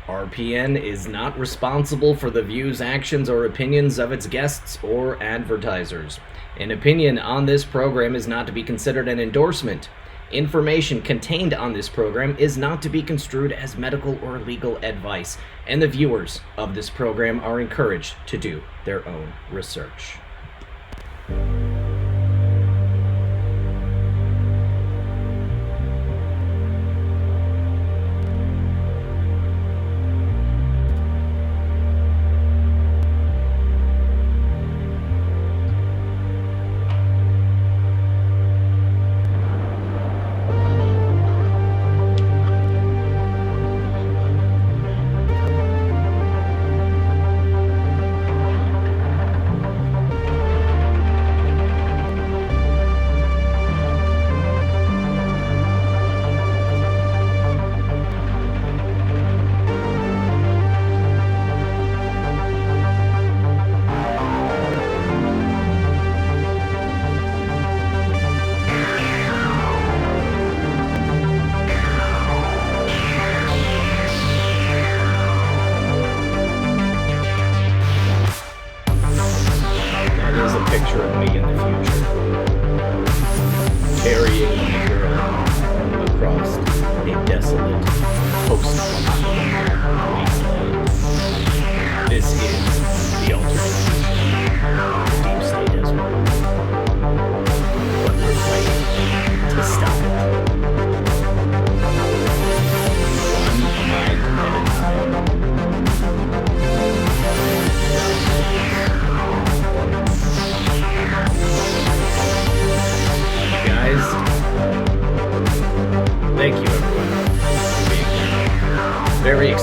RPN is not responsible for the views, actions, or opinions of its guests or advertisers. An opinion on this program is not to be considered an endorsement. Information contained on this program is not to be construed as medical or legal advice, and the viewers of this program are encouraged to do their own research.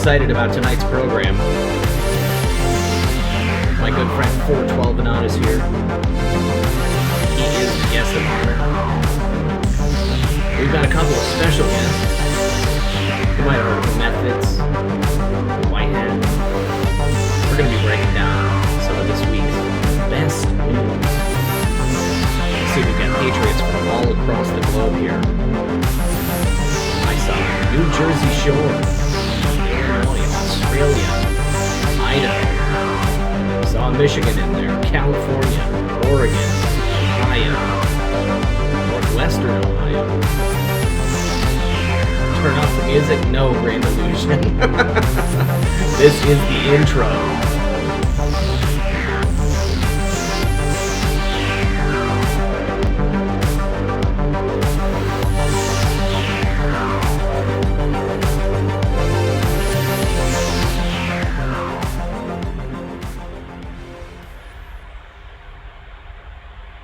Excited about tonight's program. My good friend 412 Anon is here. He is the guest of honor. We've got a couple of special guests. You might have heard of Methods, Whitehead. We're going to be breaking down some of this week's best news. You see, we've got patriots from all across the globe here. I saw New Jersey Shore, Australia, Idaho, saw Michigan in there, California, Oregon, Ohio, Northwestern Ohio. Turn off the music? No, Grand Illusion. This is the intro.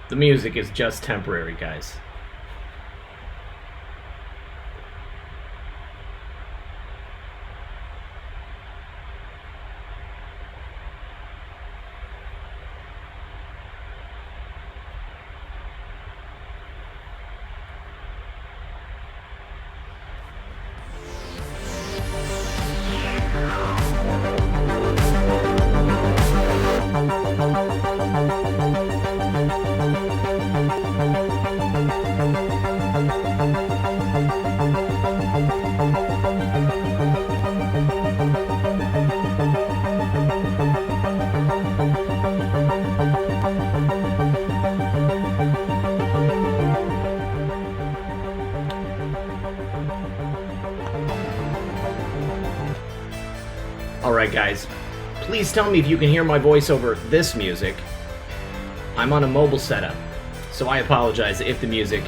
The music is just temporary, guys. Alright guys, please tell me if you can hear my voice over this music. I'm on a mobile setup, so I apologize if the music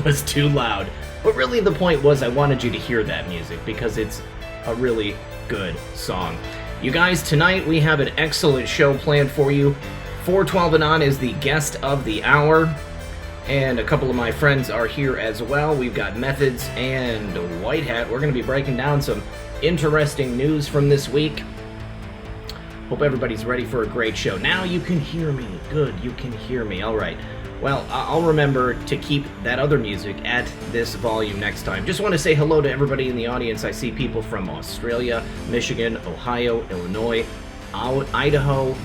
was too loud. But really the point was I wanted you to hear that music because it's a really good song. You guys, tonight we have an excellent show planned for you. 412 Anon is the guest of the hour, and a couple of my friends are here as well. We've got Methods and White Hat. We're going to be breaking down some interesting news from this week. Hope everybody's ready for a great show. Now you can hear me. Good, you can hear me. All right. Well, I'll remember to keep that other music at this volume next time. Just want to say hello to everybody in the audience. I see people from Australia, Michigan, Ohio, Illinois, Idaho.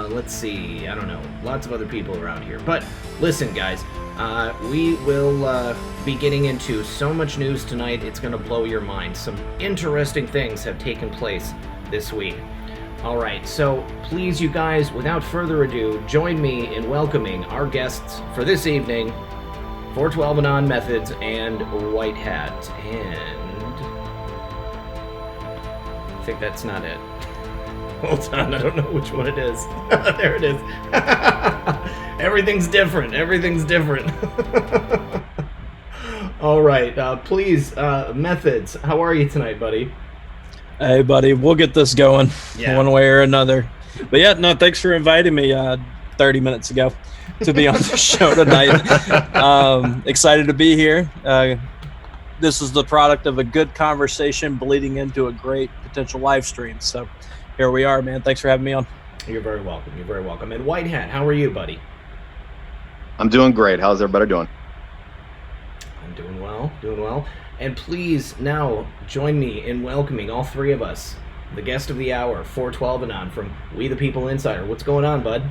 Let's see. I don't know. Lots of other people around here. But listen, guys, we will be getting into so much news tonight, it's going to blow your mind. Some interesting things have taken place this week. All right, so please, you guys, without further ado, join me in welcoming our guests for this evening, 412 Anon Methods and White Hat. And I think that's not it. Hold on, I don't know which one it is. There it is. Everything's different. Everything's different. All right, please, Methods, how are you tonight, buddy? Hey, buddy, we'll get this going one way or another. But yeah, no, thanks for inviting me 30 minutes ago to be on the show tonight. Excited to be here. This is the product of a good conversation bleeding into a great potential live stream. So here we are, man. Thanks for having me on. You're very welcome. You're very welcome. And White Hat, how are you, buddy? I'm doing great. How's everybody doing? I'm doing well. Doing well. And please now join me in welcoming all three of us, the guest of the hour, 412 Anon from We the People Insider. What's going on, bud?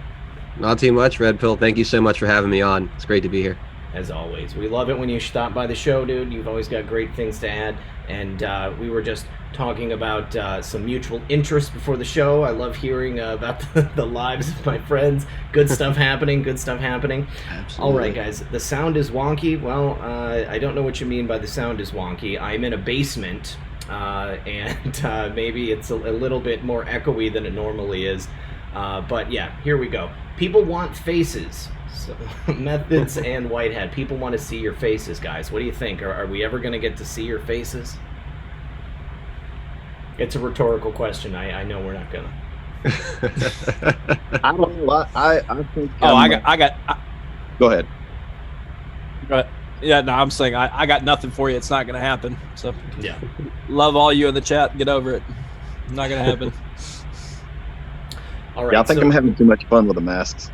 Not too much, Red Pill. Thank you so much for having me on. It's great to be here. As always. We love it when you stop by the show, dude. You've always got great things to add. And we were just talking about some mutual interest before the show. I love hearing about the lives of my friends. Good stuff happening. Good stuff happening. Absolutely. All right, guys. The sound is wonky. Well, I don't know what you mean by the sound is wonky. I'm in a basement, and maybe it's a little bit more echoey than it normally is. But yeah, here we go. People want faces. So, Methods and White Hat, people want to see your faces, guys. What do you think? Are we ever going to get to see your faces? It's a rhetorical question. I know we're not going to. I don't know. I think. Go ahead. Yeah, no, I'm saying I got nothing for you. It's not going to happen. So yeah, love all you in the chat. Get over it. Not going to happen. All right. Yeah, I think I'm having too much fun with the masks.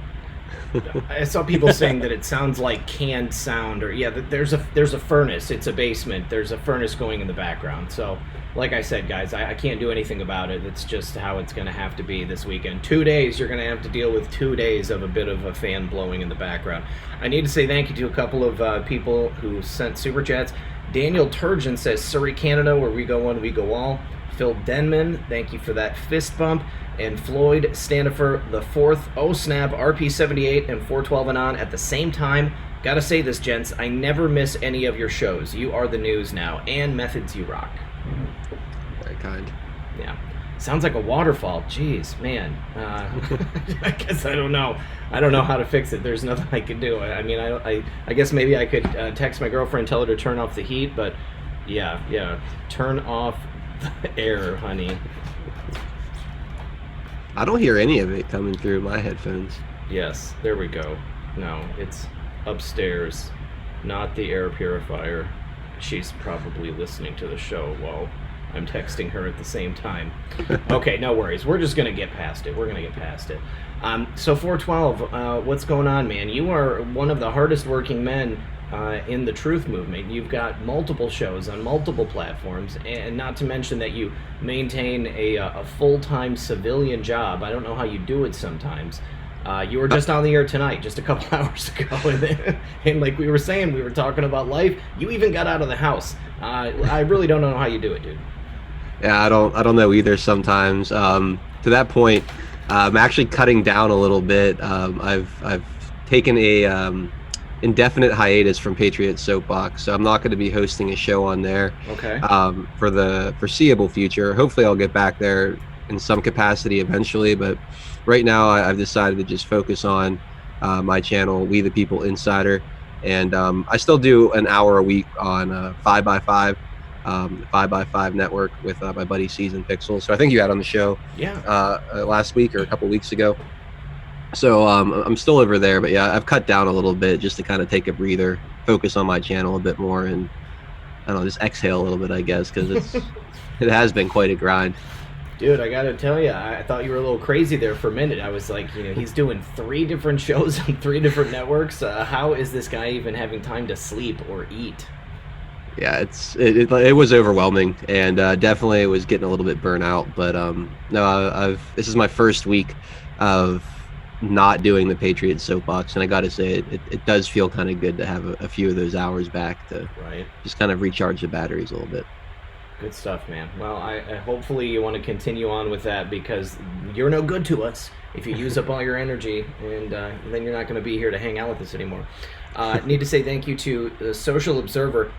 I saw people saying that it sounds like canned sound, or there's a furnace. It's a basement. There's a furnace going in the background. So, like I said, guys, I can't do anything about it. It's just how it's going to have to be this weekend. 2 days, you're going to have to deal with 2 days of a bit of a fan blowing in the background. I need to say thank you to a couple of people who sent super chats. Daniel Turgeon says, Surrey, Canada, where we go one, we go all. Phil Denman, thank you for that fist bump. And Floyd Stanifer, the fourth, oh snap, RP78 and 412 Anon at the same time. Gotta say this, gents, I never miss any of your shows. You are the news now, and Methods, you rock. Very kind. Yeah. Sounds like a waterfall. Jeez, man. I guess I don't know. I don't know how to fix it. There's nothing I can do. I mean, I guess maybe I could text my girlfriend, tell her to turn off the heat, but yeah. Turn off the air, honey. I don't hear any of it coming through my headphones. Yes, there we go. No, it's upstairs, not the air purifier. She's probably listening to the show while I'm texting her at the same time. Okay, no worries. We're just going to get past it. So 412, what's going on, man? You are one of the hardest working men in the truth movement. You've got multiple shows on multiple platforms, and not to mention that you maintain a full-time civilian job. I don't know how you do it sometimes. You were just on the air tonight, just a couple hours ago, and like we were saying, we were talking about life. You even got out of the house. I really don't know how you do it, dude. Yeah, I don't know either sometimes. To that point, I'm actually cutting down a little bit. I've taken a indefinite hiatus from Patriot Soapbox, so I'm not going to be hosting a show on there. Okay. For the foreseeable future. Hopefully I'll get back there in some capacity eventually, but right now I've decided to just focus on my channel, We the People Insider, and I still do an hour a week on 5x5, 5x5 network with my buddy Season Pixel. So I think you had on the show last week or a couple weeks ago. So I'm still over there, but yeah, I've cut down a little bit just to kind of take a breather, focus on my channel a bit more, and I don't know, just exhale a little bit, I guess, because it has been quite a grind. Dude, I gotta tell you, I thought you were a little crazy there for a minute. I was like, he's doing 3 different shows on 3 different networks. How is this guy even having time to sleep or eat? Yeah, it was overwhelming, and definitely was getting a little bit burnt out. But no, this is my first week of not doing the Patriot soapbox, and I got to say it does feel kind of good to have a few of those hours back to just kind of recharge the batteries a little bit. Good stuff, man. Well, I hopefully you want to continue on with that, because you're no good to us if you use up all your energy, and then you're not going to be here to hang out with us anymore. Need to say thank you to the Social Observer.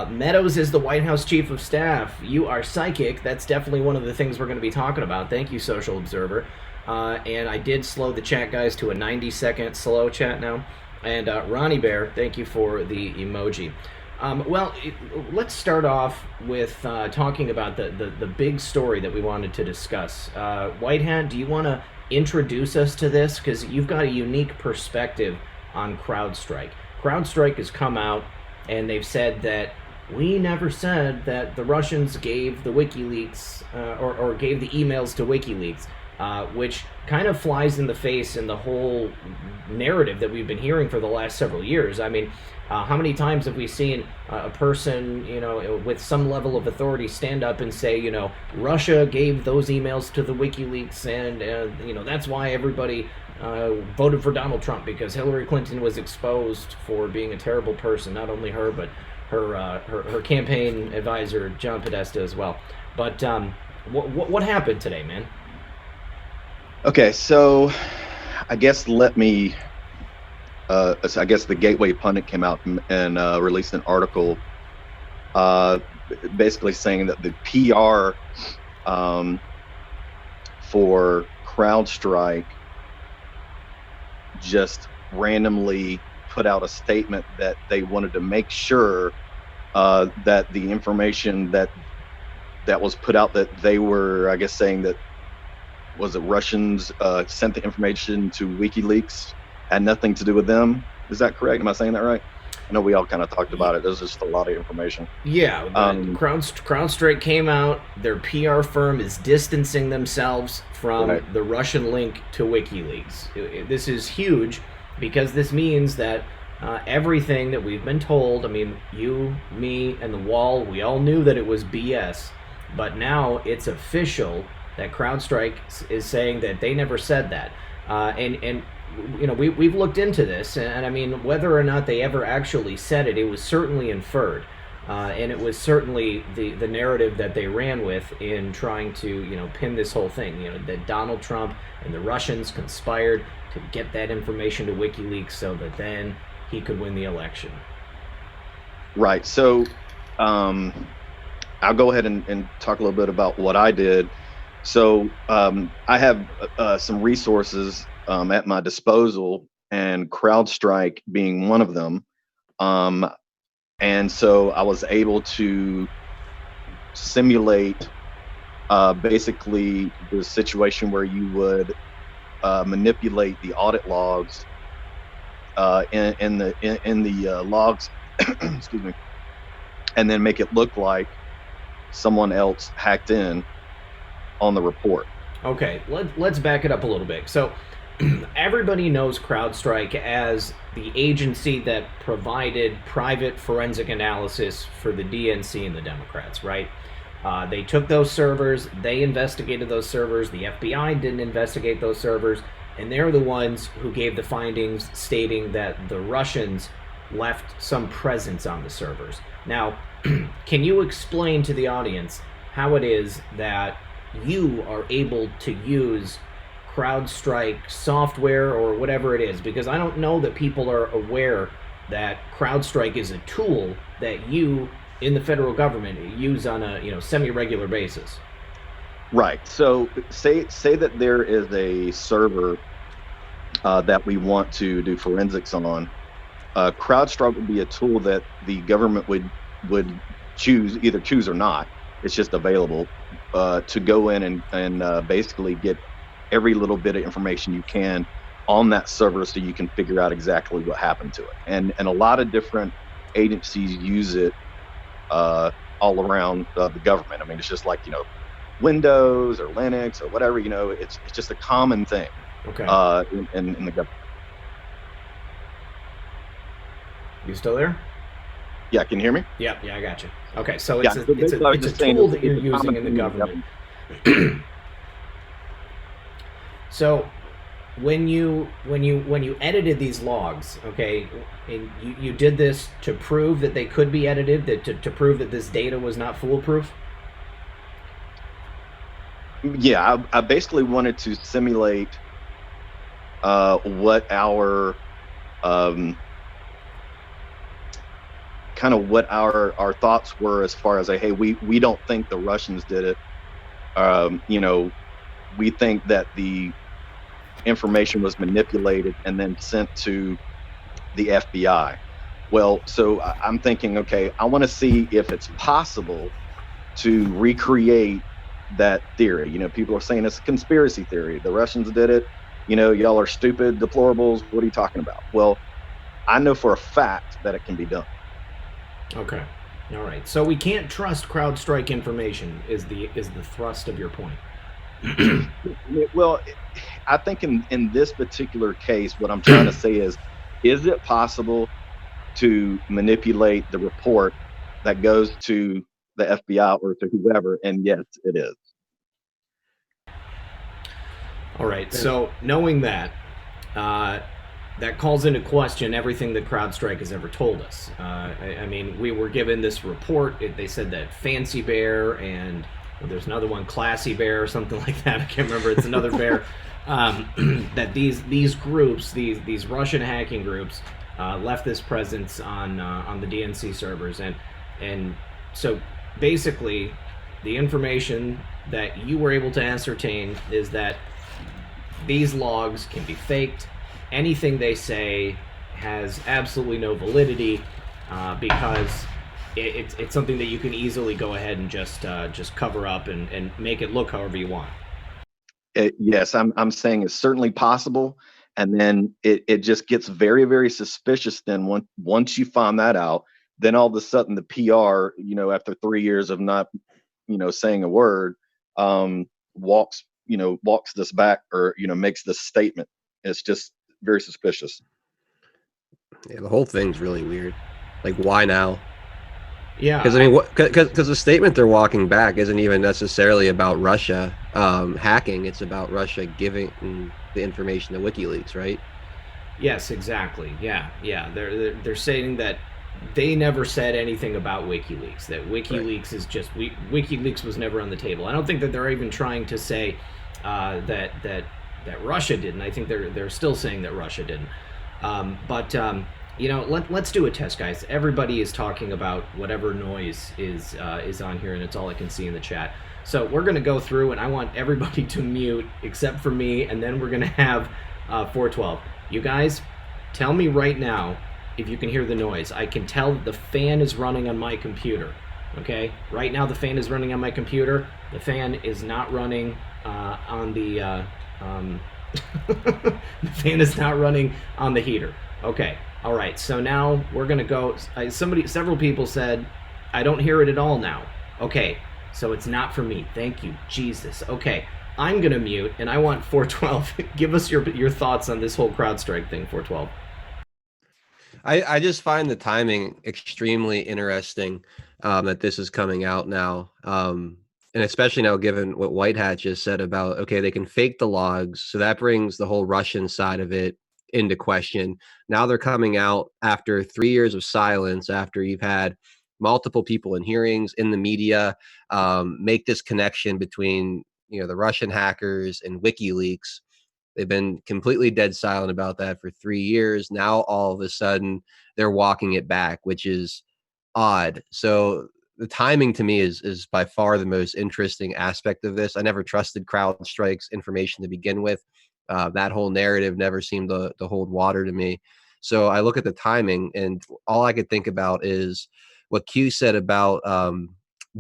Meadows is the White House Chief of Staff. You are psychic. That's definitely one of the things we're going to be talking about. Thank you, Social Observer. And I did slow the chat, guys, to a 90-second slow chat now. And Ronnie Bear, thank you for the emoji. Well, let's start off with talking about the big story that we wanted to discuss. White Hat, do you want to introduce us to this? Because you've got a unique perspective on CrowdStrike. CrowdStrike has come out, and they've said that we never said that the Russians gave the WikiLeaks or gave the emails to WikiLeaks, which kind of flies in the face in the whole narrative that we've been hearing for the last several years. I mean, how many times have we seen a person, with some level of authority stand up and say, Russia gave those emails to the WikiLeaks, and that's why everybody voted for Donald Trump, because Hillary Clinton was exposed for being a terrible person. Not only her, but her campaign advisor, John Podesta, as well. But what happened today, man? Okay, so I guess the Gateway Pundit came out and released an article basically saying that the PR for CrowdStrike just randomly put out a statement that they wanted to make sure that the information that was put out, that they were, I guess, saying that Russians sent the information to WikiLeaks, had nothing to do with them. Is that correct? Am I saying that right? I know we all kind of talked about it. There's just a lot of information. Yeah, CrowdStrike came out. Their PR firm is distancing themselves from the Russian link to WikiLeaks. This is huge, because this means that everything that we've been told, I mean, you, me, and the wall, we all knew that it was BS, but now it's official that CrowdStrike is saying that they never said that. And we've looked into this, and I mean, whether or not they ever actually said it, it was certainly inferred. And it was certainly the narrative that they ran with in trying to, pin this whole thing, that Donald Trump and the Russians conspired to get that information to WikiLeaks so that then he could win the election. Right. So I'll go ahead and talk a little bit about what I did. So I have some resources at my disposal, and CrowdStrike being one of them. And so I was able to simulate basically the situation where you would manipulate the audit logs in the logs, excuse me, and then make it look like someone else hacked in on the report. Okay, let's back it up a little bit. So everybody knows CrowdStrike as the agency that provided private forensic analysis for the DNC and the Democrats, right? They took those servers, they investigated those servers, the FBI didn't investigate those servers, and they're the ones who gave the findings stating that the Russians left some presence on the servers. Now, can you explain to the audience how it is that you are able to use CrowdStrike software or whatever it is? Because I don't know that people are aware that CrowdStrike is a tool that you in the federal government use on a semi-regular basis. Right. So say that there is a server that we want to do forensics on. CrowdStrike would be a tool that the government would either choose or not. It's just available to go in and basically get every little bit of information you can on that server, so you can figure out exactly what happened to it. And a lot of different agencies use it all around the government. I mean, it's just like, Windows or Linux or whatever, it's just a common thing. Okay. In the government. You still there? Yeah, can you hear me? Yeah, I got you. Okay, so it's a tool that you're using in the government. So when you edited these logs, okay, and you did this to prove that they could be edited, to prove that this data was not foolproof. Yeah, I basically wanted to simulate what our kind of what our thoughts were as far as hey, we don't think the Russians did it. You know, we think that the information was manipulated and then sent to the FBI. Well, so I'm thinking, okay, I want to see if it's possible to recreate that theory. You know, people are saying it's a conspiracy theory. The Russians did it. You know, y'all are stupid, deplorables. What are you talking about? Well, I know for a fact that it can be done. Okay. All right. So we can't trust CrowdStrike information is the thrust of your point. Well, I think in this particular case, what I'm trying to say is it possible to manipulate the report that goes to the FBI or to whoever? And yes, it is. All right. So knowing that, that calls into question everything that CrowdStrike has ever told us. I mean, we were given this report. They said that Fancy Bear and there's another one, Classy Bear or something like that. I can't remember. It's another bear. That these groups, these Russian hacking groups, left this presence on the DNC servers, and so basically, the information that you were able to ascertain is that these logs can be faked. Anything they say has absolutely no validity because it's something that you can easily go ahead and just cover up and make it look however you want. Yes, I'm saying it's certainly possible, and then it just gets very, very suspicious. Then once you find that out, then all of a sudden the PR, you know, after 3 years of not, you know, saying a word, walks this back, or you know, makes this statement. It's just very suspicious. Yeah, the whole thing's really weird. Like, why now? Yeah, Because I mean, because the statement they're walking back isn't even necessarily about Russia hacking. It's about Russia giving the information to WikiLeaks, right? Yes, exactly. Yeah. They're saying that they never said anything about WikiLeaks. That WikiLeaks is just WikiLeaks was never on the table. I don't think that they're even trying to say that Russia didn't. I think they're still saying that Russia didn't. But you know, let's do a test, guys. Everybody is talking about whatever noise is on here, and it's all I can see in the chat. So we're gonna go through, and I want everybody to mute except for me, and then we're gonna have 412. You guys, tell me right now if you can hear the noise. I can tell that the fan is running on my computer. Okay, right now the fan is running on my computer. The fan is not running on the the fan is not running on the heater. Okay, all right. So now we're gonna go. Several people said, I don't hear it at all now. Okay, so it's not for me. Thank you, Jesus. Okay, I'm gonna mute, and I want 412. Give us your thoughts on this whole CrowdStrike thing, 412. I just find the timing extremely interesting that this is coming out now. And especially now, given what White Hat just said about, okay, they can fake the logs. So that brings the whole Russian side of it into question. Now they're coming out after 3 years of silence, after you've had multiple people in hearings in the media make this connection between, you know, the Russian hackers and WikiLeaks. They've been completely dead silent about that for 3 years. Now all of a sudden they're walking it back, which is odd. So the timing to me is by far the most interesting aspect of this. I never trusted CrowdStrike's information to begin with. That whole narrative never seemed to hold water to me. So I look at the timing, and all I could think about is what Q said about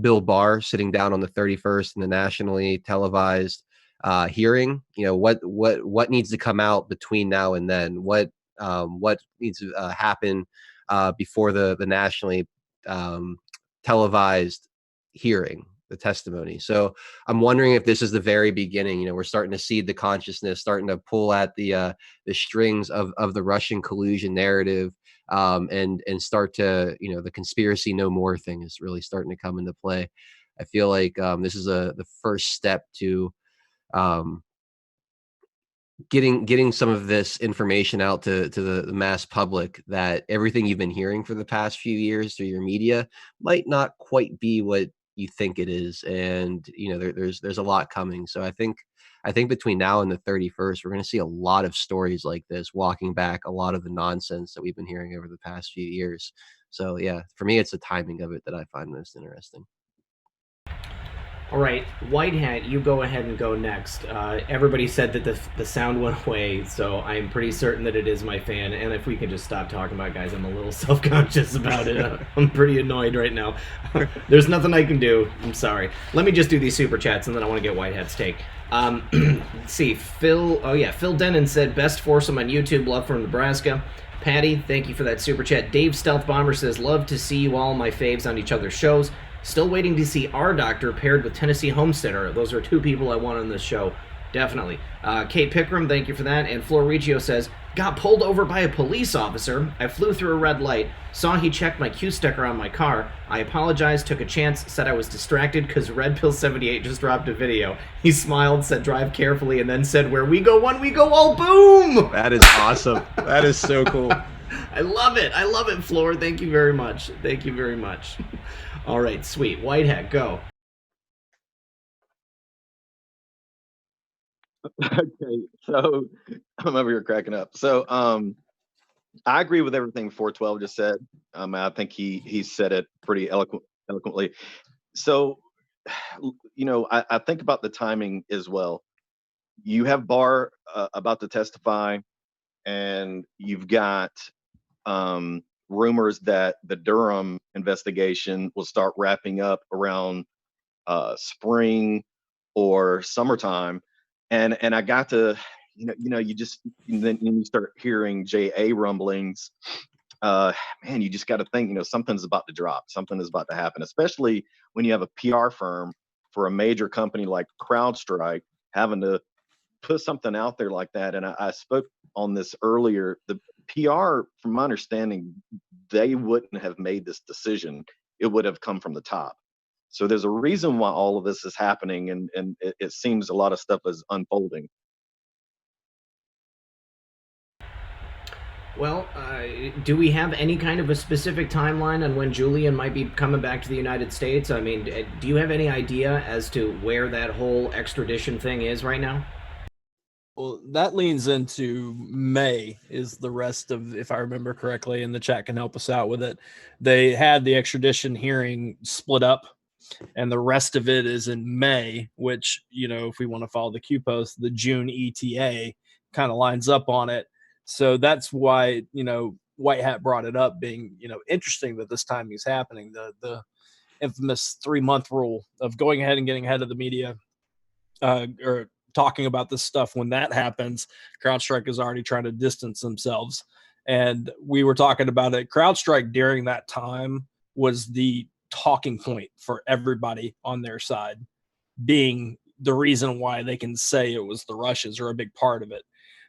Bill Barr sitting down on the 31st in the nationally televised hearing. You know, what needs to come out between now and then? What needs to happen before the nationally televised hearing, the testimony? So I'm wondering if this is the very beginning. You know, we're starting to see the consciousness starting to pull at the strings of the Russian collusion narrative, and start to, you know, the conspiracy no more thing is really starting to come into play. I feel like this is the first step to getting some of this information out to the mass public, that everything you've been hearing for the past few years through your media might not quite be what you think it is. And there's a lot coming. So I think between now and the 31st, we're going to see a lot of stories like this, walking back a lot of the nonsense that we've been hearing over the past few years. So yeah, for me, it's the timing of it that I find most interesting. All right, White Hat, you go ahead and go next. Everybody said that the sound went away, so I'm pretty certain that it is my fan. And if we can just stop talking about it, guys, I'm a little self-conscious about it. I'm pretty annoyed right now. There's nothing I can do. I'm sorry. Let me just do these super chats, and then I want to get White Hat's take. Let's see. Phil Denon said, best foursome on YouTube, love from Nebraska. Patty, thank you for that super chat. Dave Stealth Bomber says, love to see you all, my faves, on each other's shows. Still waiting to see Our Doctor paired with Tennessee Homesteader. Those are two people I want on this show. Definitely. Kate Pickram, thank you for that. And Florigio says, got pulled over by a police officer. I flew through a red light. Saw he checked my Q sticker on my car. I apologized, took a chance, said I was distracted because Red Pill 78 just dropped a video. He smiled, said drive carefully, and then said, where we go one, we go all. Boom! That is awesome. That is so cool. I love it. I love it, Floor. Thank you very much. Thank you very much. All right, sweet. White Hat, go. Okay, so I'm over here cracking up. So I agree with everything 412 just said. I think he said it pretty eloquently. So, I think about the timing as well. You have Barr about to testify, and you've got rumors that the Durham investigation will start wrapping up around spring or summertime, and I got to you just, then you start hearing JA rumblings. Man, you just got to think, something's about to drop, something is about to happen, especially when you have a PR firm for a major company like CrowdStrike having to put something out there like that. And I spoke on this earlier. The PR, from my understanding, they wouldn't have made this decision. It would have come from the top. So there's a reason why all of this is happening, and it seems a lot of stuff is unfolding. Well, do we have any kind of a specific timeline on when Julian might be coming back to the United States? I mean, do you have any idea as to where that whole extradition thing is right now? Well, that leans into May is the rest of, if I remember correctly, and the chat can help us out with it. They had the extradition hearing split up, and the rest of it is in May, which, if we want to follow the Q post, the June ETA kind of lines up on it. So that's why, White Hat brought it up, being, interesting that this timing is happening. The infamous 3-month rule of going ahead and getting ahead of the media, or talking about this stuff. When that happens, CrowdStrike is already trying to distance themselves. And we were talking about it. CrowdStrike during that time was the talking point for everybody on their side, being the reason why they can say it was the Russians, or a big part of it.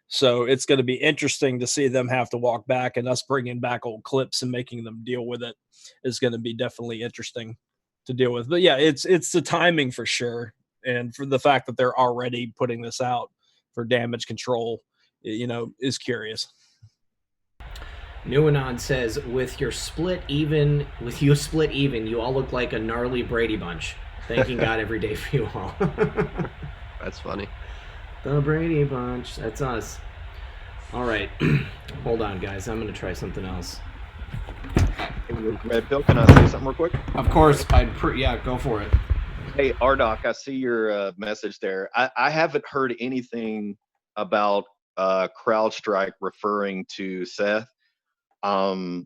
So it's going to be interesting to see them have to walk back, and us bringing back old clips and making them deal with it is going to be definitely interesting to deal with. But yeah, it's the timing for sure. And for the fact that they're already putting this out for damage control, is curious. New Anon says, with you split even, you all look like a gnarly Brady Bunch. Thanking God every day for you all. That's funny. The Brady Bunch. That's us. All right. Hold on, guys. I'm going to try something else. Red Pill, can I say something real quick? Of course. Yeah, go for it. Hey, Ardoc, I see your message there. I haven't heard anything about CrowdStrike referring to Seth. I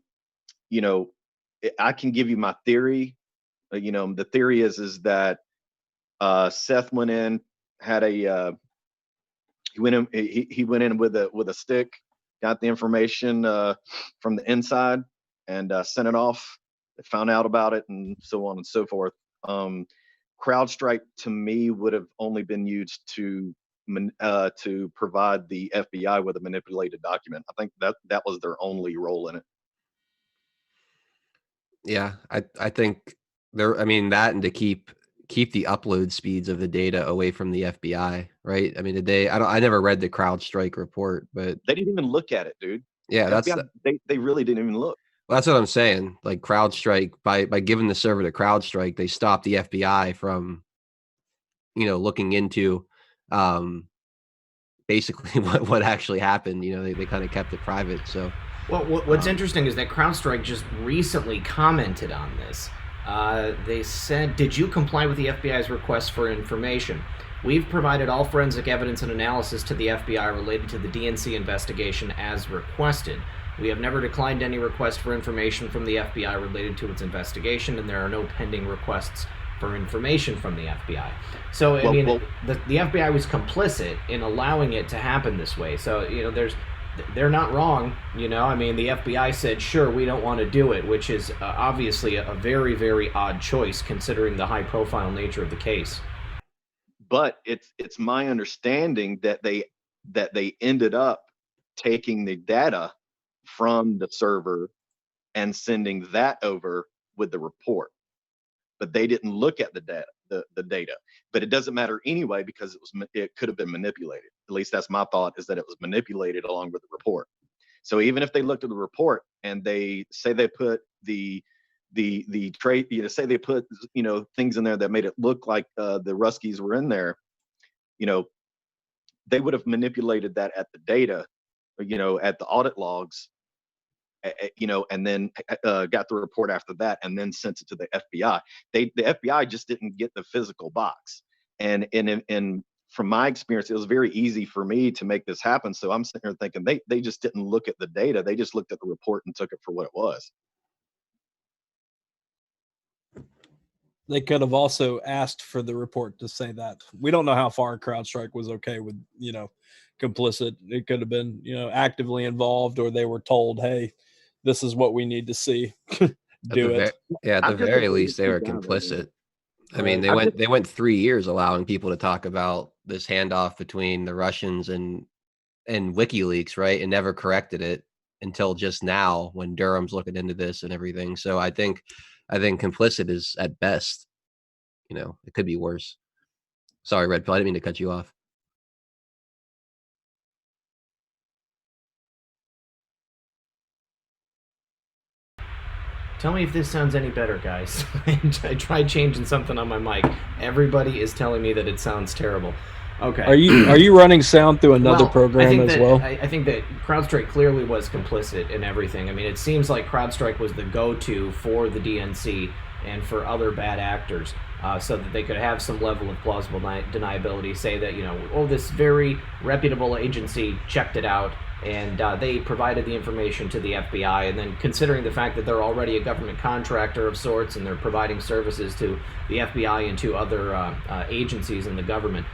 can give you my theory. The theory is that Seth went in, had a he went in with a stick, got the information from the inside, and sent it off. They found out about it, and so on and so forth. CrowdStrike, to me, would have only been used to provide the FBI with a manipulated document. I think that was their only role in it. Yeah, I think that, and to keep keep the upload speeds of the data away from the FBI, right? I mean, did they? I never read the CrowdStrike report, but They didn't even look at it, dude. yeah, they really didn't even look. Well, that's what I'm saying. Like CrowdStrike, by giving the server to CrowdStrike, they stopped the FBI from, looking into basically what actually happened. They kind of kept it private. So, well, what's interesting is that CrowdStrike just recently commented on this. They said, "Did you comply with the FBI's request for information? We've provided all forensic evidence and analysis to the FBI related to the DNC investigation as requested. We have never declined any request for information from the FBI related to its investigation, and there are no pending requests for information from the FBI." So, the FBI was complicit in allowing it to happen this way. So, they're not wrong. The FBI said, sure, we don't want to do it, which is obviously a very, very odd choice considering the high-profile nature of the case. But it's my understanding that they ended up taking the data from the server and sending that over with the report, but they didn't look at the data. But it doesn't matter anyway, because it could have been manipulated. At least that's my thought, is that it was manipulated along with the report. So even if they looked at the report and they say they put the trait, say they put things in there that made it look like the Ruskies were in there, they would have manipulated that at the data, at the audit logs, and then got the report after that, and then sent it to the FBI. The FBI just didn't get the physical box, and from my experience, it was very easy for me to make this happen. So I'm sitting here thinking they just didn't look at the data; they just looked at the report and took it for what it was. They could have also asked for the report to say that. We don't know how far CrowdStrike was okay with, complicit. It could have been, actively involved, or they were told, hey, this is what we need to see. Do it. At the very least, they were complicit. I mean, they went 3 years allowing people to talk about this handoff between the Russians and WikiLeaks, right? And never corrected it until just now when Durham's looking into this and everything. So I think complicit is at best. It could be worse. Sorry, Red Pill, I didn't mean to cut you off. Tell me if this sounds any better, guys. I tried changing something on my mic. Everybody is telling me that it sounds terrible. Okay. Are you running sound through another program as well? I think that CrowdStrike clearly was complicit in everything. I mean, it seems like CrowdStrike was the go-to for the DNC and for other bad actors, so that they could have some level of plausible deniability, say that, this very reputable agency checked it out, and they provided the information to the FBI, and then considering the fact that they're already a government contractor of sorts, and they're providing services to the FBI and to other agencies in the government.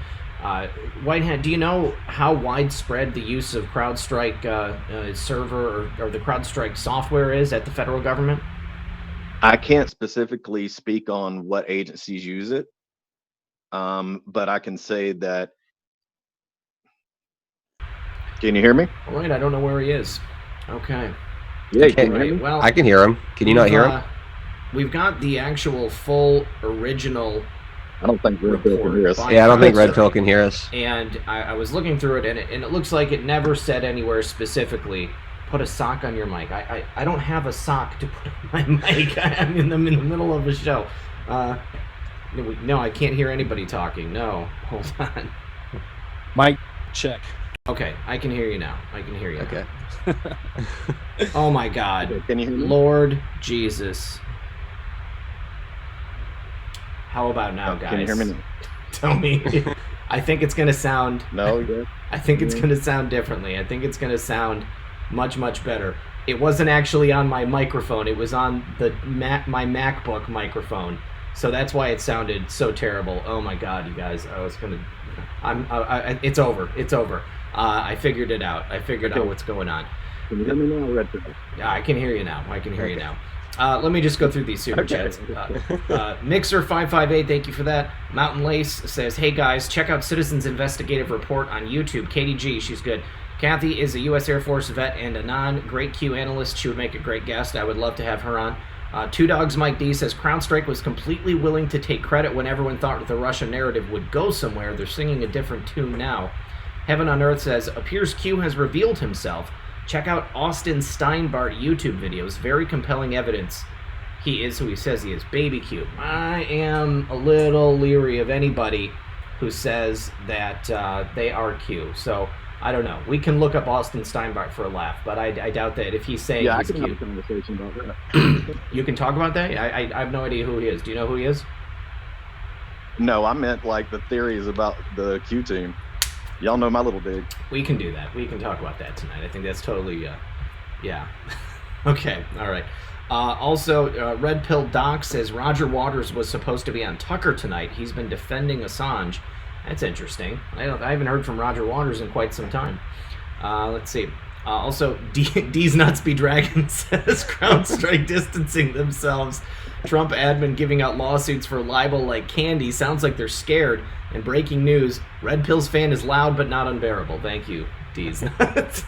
Whitehead, do you know how widespread the use of CrowdStrike server or the CrowdStrike software is at the federal government? I can't specifically speak on what agencies use it, but I can say that. Can you hear me? All right, I don't know where he is. Okay. Yeah, can you hear me? Well, I can hear him. Can you not hear him? We've got the actual full original. I don't think Red Pill can hear us. Yeah, I don't think Red Pill can hear us. And I was looking through it, and it looks like it never said anywhere specifically, put a sock on your mic. I don't have a sock to put on my mic. I'm in the middle of a show. No, I can't hear anybody talking. No, hold on. Mic check. Okay, I can hear you now. Okay. Oh my God. Okay, can you hear me? Lord Jesus. How about now, guys? Can you hear me now? Tell me. I think it's going to sound... No, yeah. I think it's going to sound differently. I think it's going to sound much, much better. It wasn't actually on my microphone. It was on my MacBook microphone. So that's why it sounded so terrible. Oh my God, you guys. It's over. It's over. I figured it out. I figured out what's going on. Can you hear me now, Red Pill? Yeah, I can hear you now. You now. Let me just go through these super chats. Mixer558, thank you for that. Mountain Lace says, hey guys, check out Citizens Investigative Report on YouTube. KDG, she's good. Kathy is a U.S. Air Force vet and Anon, great Q analyst. She would make a great guest. I would love to have her on. Two Dogs Mike D says CrowdStrike was completely willing to take credit when everyone thought the Russian narrative would go somewhere. They're singing a different tune now. Heaven on Earth says, appears Q has revealed himself. Check out Austin Steinbart YouTube videos. Very compelling evidence he is who he says he is. Baby Q. I am a little leery of anybody who says that they are Q. So, I don't know. We can look up Austin Steinbart for a laugh, but I doubt that if he's saying he's Q. Q. Have a conversation about that. You can talk about that? I have no idea who he is. Do you know who he is? No, I meant like the theories about the Q team. Y'all know my little dig. We can do that. We can talk about that tonight. I think that's totally, yeah. Okay, all right. Also, Red Pill Doc says Roger Waters was supposed to be on Tucker tonight. He's been defending Assange. That's interesting. I haven't heard from Roger Waters in quite some time. Let's see. Also, D's Nuts Be Dragon says CrowdStrike distancing themselves. Trump admin giving out lawsuits for libel like candy. Sounds like they're scared. And breaking news, Red Pill's fan is loud but not unbearable. Thank you, D's Nuts.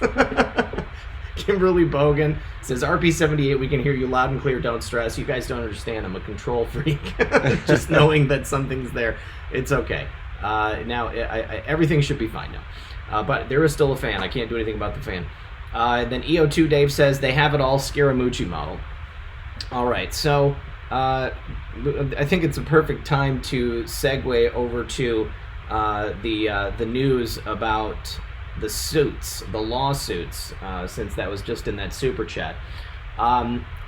Kimberly Bogan says, RP78, we can hear you loud and clear, don't stress. You guys don't understand, I'm a control freak. Just knowing that something's there, it's okay. Now, everything should be fine now. But there is still a fan. I can't do anything about the fan. And then EO2 Dave says, they have it all, Scaramucci model. All right, so I think it's a perfect time to segue over to the news about the lawsuits, since that was just in that super chat.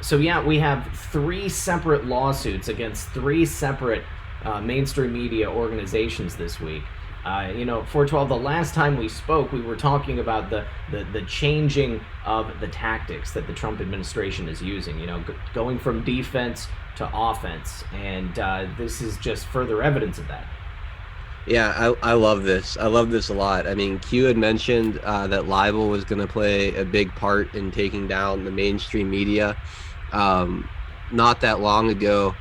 So yeah, we have 3 separate lawsuits against 3 separate mainstream media organizations this week. 412, the last time we spoke, we were talking about the changing of the tactics that the Trump administration is using, going from defense to offense, and this is just further evidence of that. Yeah, I love this. I love this a lot. I mean, Q had mentioned that libel was going to play a big part in taking down the mainstream media. Not that long ago,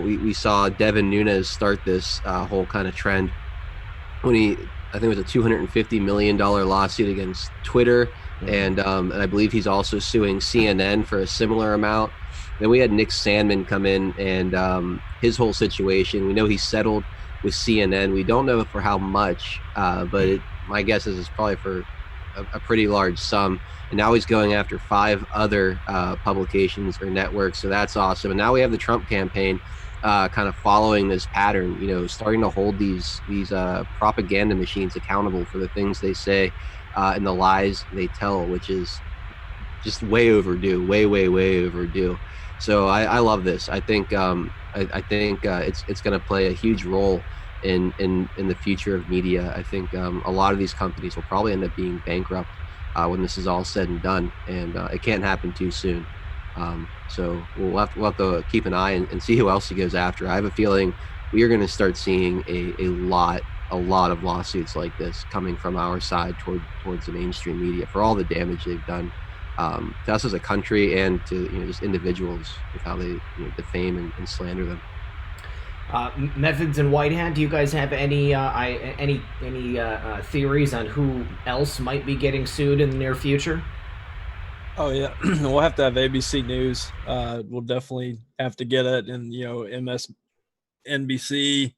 we saw Devin Nunes start this whole kind of trend when I think it was a $250 million lawsuit against Twitter, and I believe he's also suing CNN for a similar amount. Then we had Nick Sandmann come in, and his whole situation. We know he settled with CNN. We don't know for how much, but my guess is it's probably for a pretty large sum. And now he's going after 5 other publications or networks, so that's awesome. And now we have the Trump campaign kind of following this pattern, starting to hold these propaganda machines accountable for the things they say and the lies they tell, which is just way overdue, way overdue. So I love this. I think it's going to play a huge role in the future of media. I think a lot of these companies will probably end up being bankrupt when this is all said and done, and it can't happen too soon. So we'll have to keep an eye and see who else he goes after. I have a feeling we are going to start seeing a lot of lawsuits like this coming from our side towards the mainstream media for all the damage they've done to us as a country and to just individuals with how they defame and slander them. Methods and White Hat, do you guys have any theories on who else might be getting sued in the near future? Oh yeah, we'll have to have ABC News. We'll definitely have to get it, and MSNBC.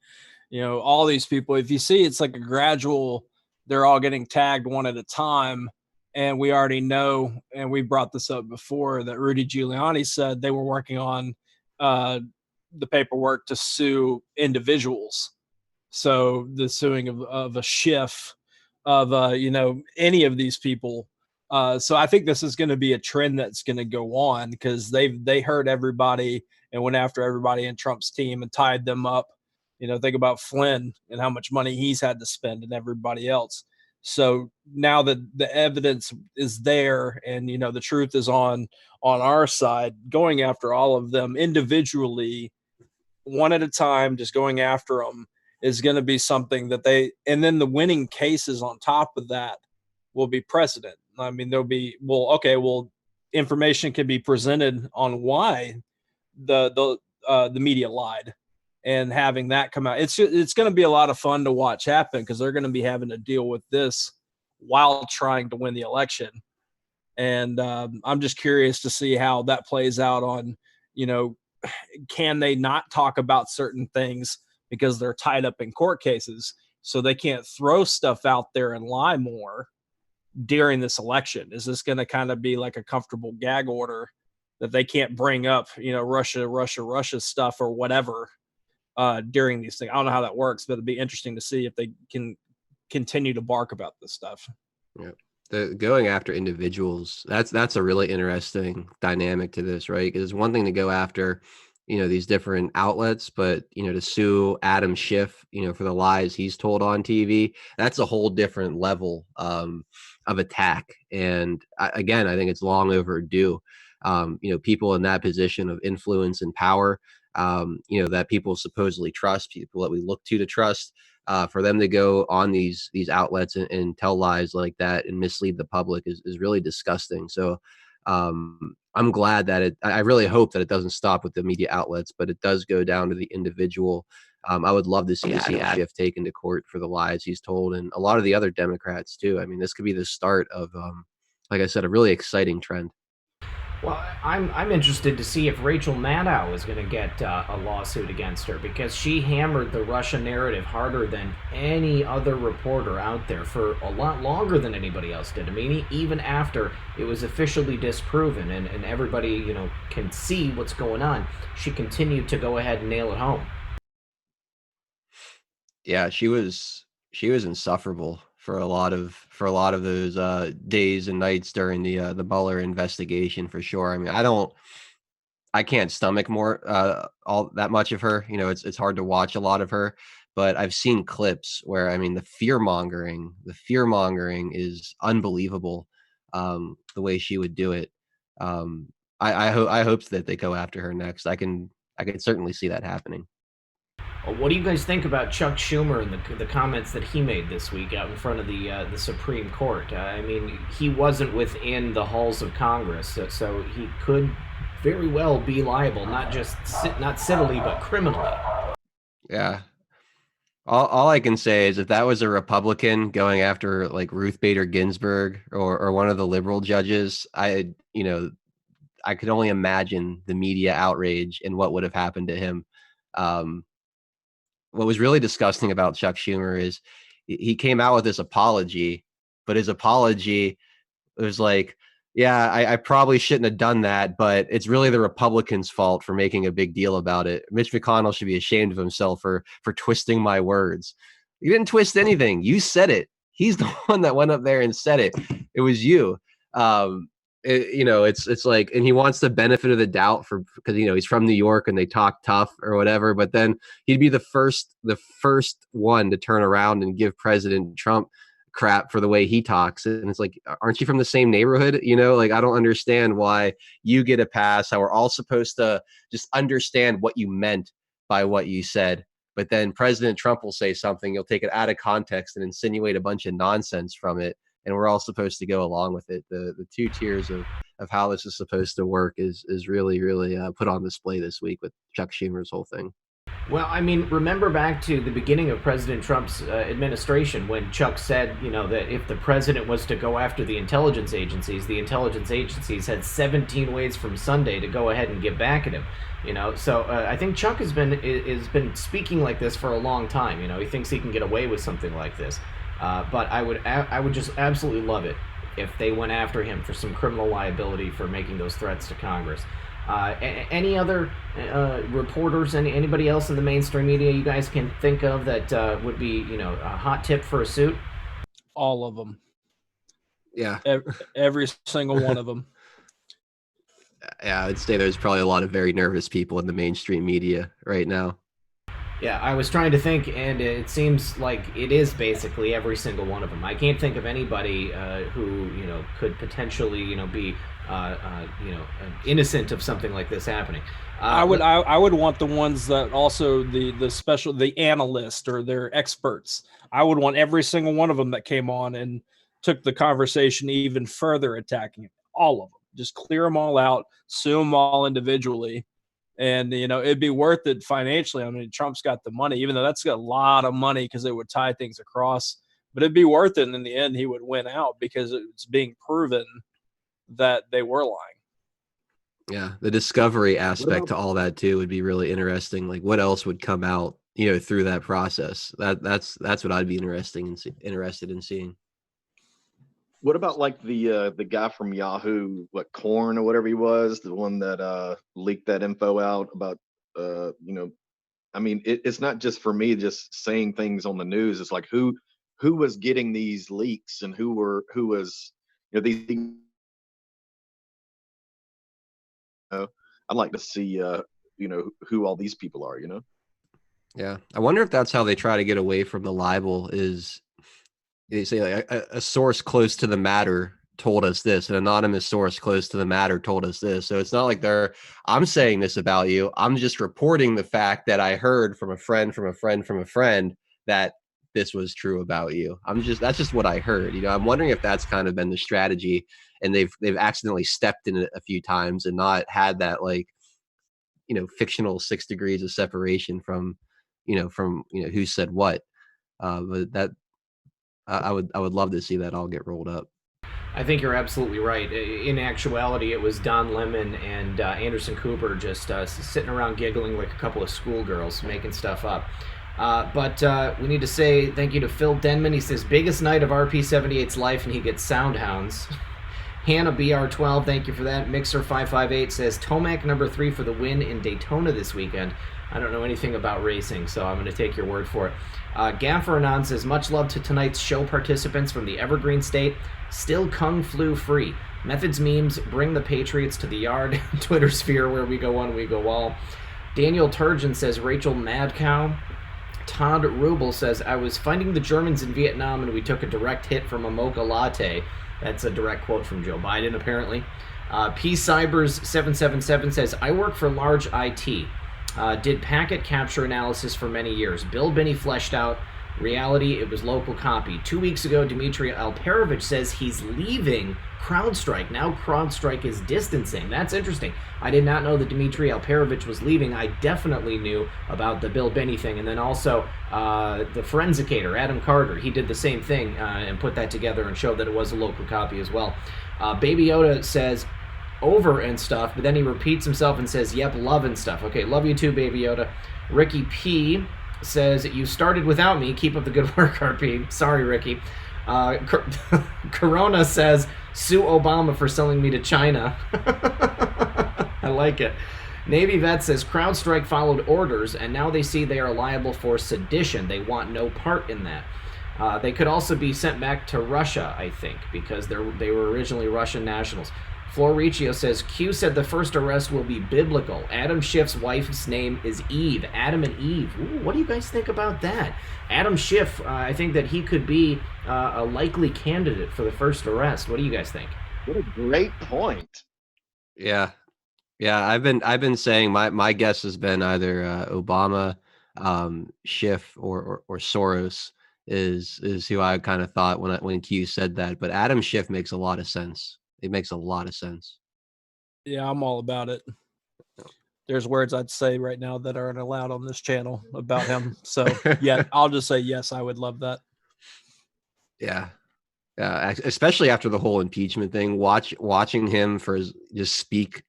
All these people. If you see, it's like a gradual. They're all getting tagged one at a time, and we already know, and we brought this up before, that Rudy Giuliani said they were working on the paperwork to sue individuals. So the suing of a Schiff, of any of these people. So I think this is going to be a trend that's going to go on, because they heard everybody and went after everybody in Trump's team and tied them up. Think about Flynn and how much money he's had to spend and everybody else. So now that the evidence is there and, the truth is on our side, going after all of them individually, one at a time, just going after them is going to be something that and then the winning cases on top of that will be precedent. I mean, there'll be, information can be presented on why the media lied, and having that come out. It's going to be a lot of fun to watch happen, because they're going to be having to deal with this while trying to win the election. And I'm just curious to see how that plays out on, can they not talk about certain things because they're tied up in court cases, so they can't throw stuff out there and lie more during this election? Is this going to kind of be like a comfortable gag order that they can't bring up, Russia stuff or whatever during these things? I don't know how that works, but it'd be interesting to see if they can continue to bark about this stuff. Yeah. Going after individuals, that's a really interesting dynamic to this, right? Because it's one thing to go after, these different outlets, but to sue Adam Schiff, for the lies he's told on TV, that's a whole different level of attack. And again, I think it's long overdue. People in that position of influence and power, that people supposedly trust, people that we look to trust, for them to go on these outlets and tell lies like that and mislead the public is really disgusting. So I'm glad that I really hope that it doesn't stop with the media outlets, but it does go down to the individual. I would love to see Adam Schiff taken to court for the lies he's told, and a lot of the other Democrats too. I mean, this could be the start of, like I said, a really exciting trend. Well, I'm interested to see if Rachel Maddow is going to get a lawsuit against her, because she hammered the Russia narrative harder than any other reporter out there for a lot longer than anybody else did. I mean, even after it was officially disproven and everybody, can see what's going on, she continued to go ahead and nail it home. Yeah, she was insufferable for a lot of those days and nights during the Mueller investigation, for sure. I mean, I can't stomach all that much of her. It's hard to watch a lot of her, but I've seen clips where, I mean, the fear mongering is unbelievable. The way she would do it. I hope that they go after her next. I can certainly see that happening. What do you guys think about Chuck Schumer and the comments that he made this week out in front of the Supreme Court? I mean, he wasn't within the halls of Congress, so he could very well be liable, not civilly, but criminally. Yeah. All I can say is if that was a Republican going after like Ruth Bader Ginsburg or one of the liberal judges, I could only imagine the media outrage and what would have happened to him. What was really disgusting about Chuck Schumer is he came out with this apology, but his apology was like, yeah, I probably shouldn't have done that, but it's really the Republicans' fault for making a big deal about it. Mitch McConnell should be ashamed of himself for twisting my words. You didn't twist anything. You said it. He's the one that went up there and said it. It was you. It's like, and he wants the benefit of the doubt because he's from New York and they talk tough or whatever, but then he'd be the first one to turn around and give President Trump crap for the way he talks. And it's like, aren't you from the same neighborhood? Like, I don't understand why you get a pass, how we're all supposed to just understand what you meant by what you said. But then President Trump will say something, you'll take it out of context and insinuate a bunch of nonsense from it. And we're all supposed to go along with it. The two tiers of how this is supposed to work is really, really put on display this week with Chuck Schumer's whole thing. Well, I mean, remember back to the beginning of President Trump's administration when Chuck said, that if the president was to go after the intelligence agencies had 17 ways from Sunday to go ahead and get back at him. So I think Chuck has been speaking like this for a long time. He thinks he can get away with something like this. But I would just absolutely love it if they went after him for some criminal liability for making those threats to Congress. Any other reporters, anybody else in the mainstream media you guys can think of that would be, a hot tip for a suit? All of them. Yeah. Every single one of them. Yeah, I'd say there's probably a lot of very nervous people in the mainstream media right now. Yeah, I was trying to think, and it seems like it is basically every single one of them. I can't think of anybody who could potentially be innocent of something like this happening. I would want the ones that also the analyst or their experts. I would want every single one of them that came on and took the conversation even further, attacking it. All of them, just clear them all out, sue them all individually. And, it'd be worth it financially. I mean, Trump's got the money, even though that's got a lot of money because it would tie things across. But it'd be worth it. And in the end, he would win out because it's being proven that they were lying. Yeah, the discovery aspect to all that too would be really interesting. Like, what else would come out, through that process? That's what I'd be interested in seeing. What about like the guy from Yahoo, what Corn or whatever he was, the one that leaked that info out about I mean, it's not just for me just saying things on the news. It's like who was getting these leaks and who was these. I'd like to see who all these people are. Yeah, I wonder if that's how they try to get away from the libel. Is they say like a source close to the matter told us this, an anonymous source close to the matter told us this. So it's not like I'm saying this about you. I'm just reporting the fact that I heard from a friend, from a friend, from a friend that this was true about you. That's just what I heard. I'm wondering if that's kind of been the strategy, and they've accidentally stepped in it a few times and not had that fictional 6 degrees of separation from who said what. But that I would love to see that all get rolled up. I think you're absolutely right. In actuality, it was Don Lemon and Anderson Cooper just sitting around giggling like a couple of schoolgirls, making stuff up. But we need to say thank you to Phil Denman. He says, biggest night of RP78's life, and he gets Soundhounds. Hannah BR12, thank you for that. Mixer558 says, Tomac number 3 for the win in Daytona this weekend. I don't know anything about racing, so I'm going to take your word for it. Gaffer Anon says, much love to tonight's show participants from the Evergreen State. Still Kung Flu free. Methods memes bring the Patriots to the yard. Twitter sphere, where we go one, we go all. Daniel Turgeon says, Rachel Madcow. Todd Rubel says, I was fighting the Germans in Vietnam and we took a direct hit from a mocha latte. That's a direct quote from Joe Biden, apparently. P. Cybers 777 says, I work for large IT. Did packet capture analysis for many years. Bill Binney fleshed out reality. It was local copy. 2 weeks ago, Dmitry Alperovich says he's leaving CrowdStrike. Now CrowdStrike is distancing. That's interesting. I did not know that Dmitry Alperovich was leaving. I definitely knew about the Bill Binney thing. And then also the forensicator, Adam Carter, he did the same thing and put that together and showed that it was a local copy as well. Baby Yoda says, over and stuff, but then he repeats himself and says, yep, love and stuff. Okay, love you too, Baby Yoda. Ricky P says, you started without me. Keep up the good work, RP. Sorry, Ricky. Corona says, sue Obama for selling me to China. I like it. Navy Vet says, CrowdStrike followed orders, and now they see they are liable for sedition. They want no part in that. They could also be sent back to Russia, I think, because they were originally Russian nationals. Floriccio says, Q said the first arrest will be biblical. Adam Schiff's wife's name is Eve. Adam and Eve. Ooh, what do you guys think about that? Adam Schiff, I think that he could be a likely candidate for the first arrest. What do you guys think? What a great point. Yeah. I've been saying my guess has been either Obama, Schiff, or Soros is who I kind of thought when Q said that. But Adam Schiff makes a lot of sense. It makes a lot of sense. Yeah, I'm all about it. There's words I'd say right now that aren't allowed on this channel about him. So yeah, I'll just say yes, I would love that. Yeah. Especially after the whole impeachment thing, watching him just speak.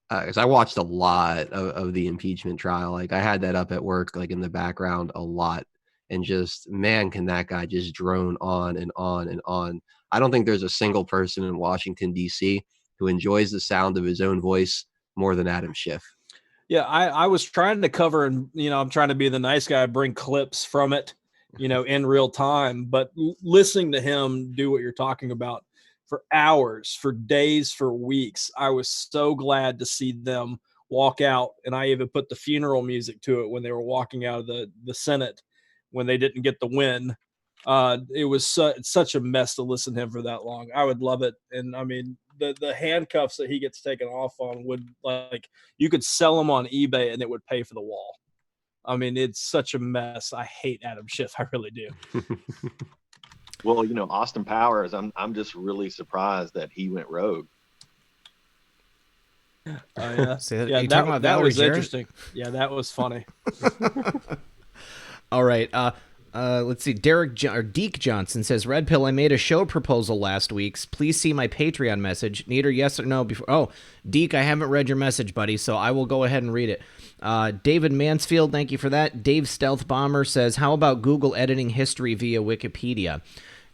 Because I watched a lot of the impeachment trial. Like I had that up at work, like in the background a lot. And just, man, can that guy just drone on and on and on. I don't think there's a single person in Washington, D.C. who enjoys the sound of his own voice more than Adam Schiff. Yeah, I was trying to cover, and I'm trying to be the nice guy, bring clips from it, in real time. But listening to him do what you're talking about for hours, for days, for weeks, I was so glad to see them walk out. And I even put the funeral music to it when they were walking out of the Senate when they didn't get the win. It was such a mess to listen to him for that long. I would love it. And I mean, the handcuffs that he gets taken off on would, like, you could sell them on eBay and it would pay for the wall. I mean, it's such a mess. I hate Adam Schiff. I really do. Well, Austin Powers, I'm just really surprised that he went rogue. Yeah. That was interesting. Yeah, that was funny. All right. let's see. Deke Johnson says, Red Pill, I made a show proposal last week. Please see my Patreon message. Need her yes or no before. Oh, Deke, I haven't read your message, buddy, so I will go ahead and read it. David Mansfield, thank you for that. Dave Stealth Bomber says, how about Google editing history via Wikipedia?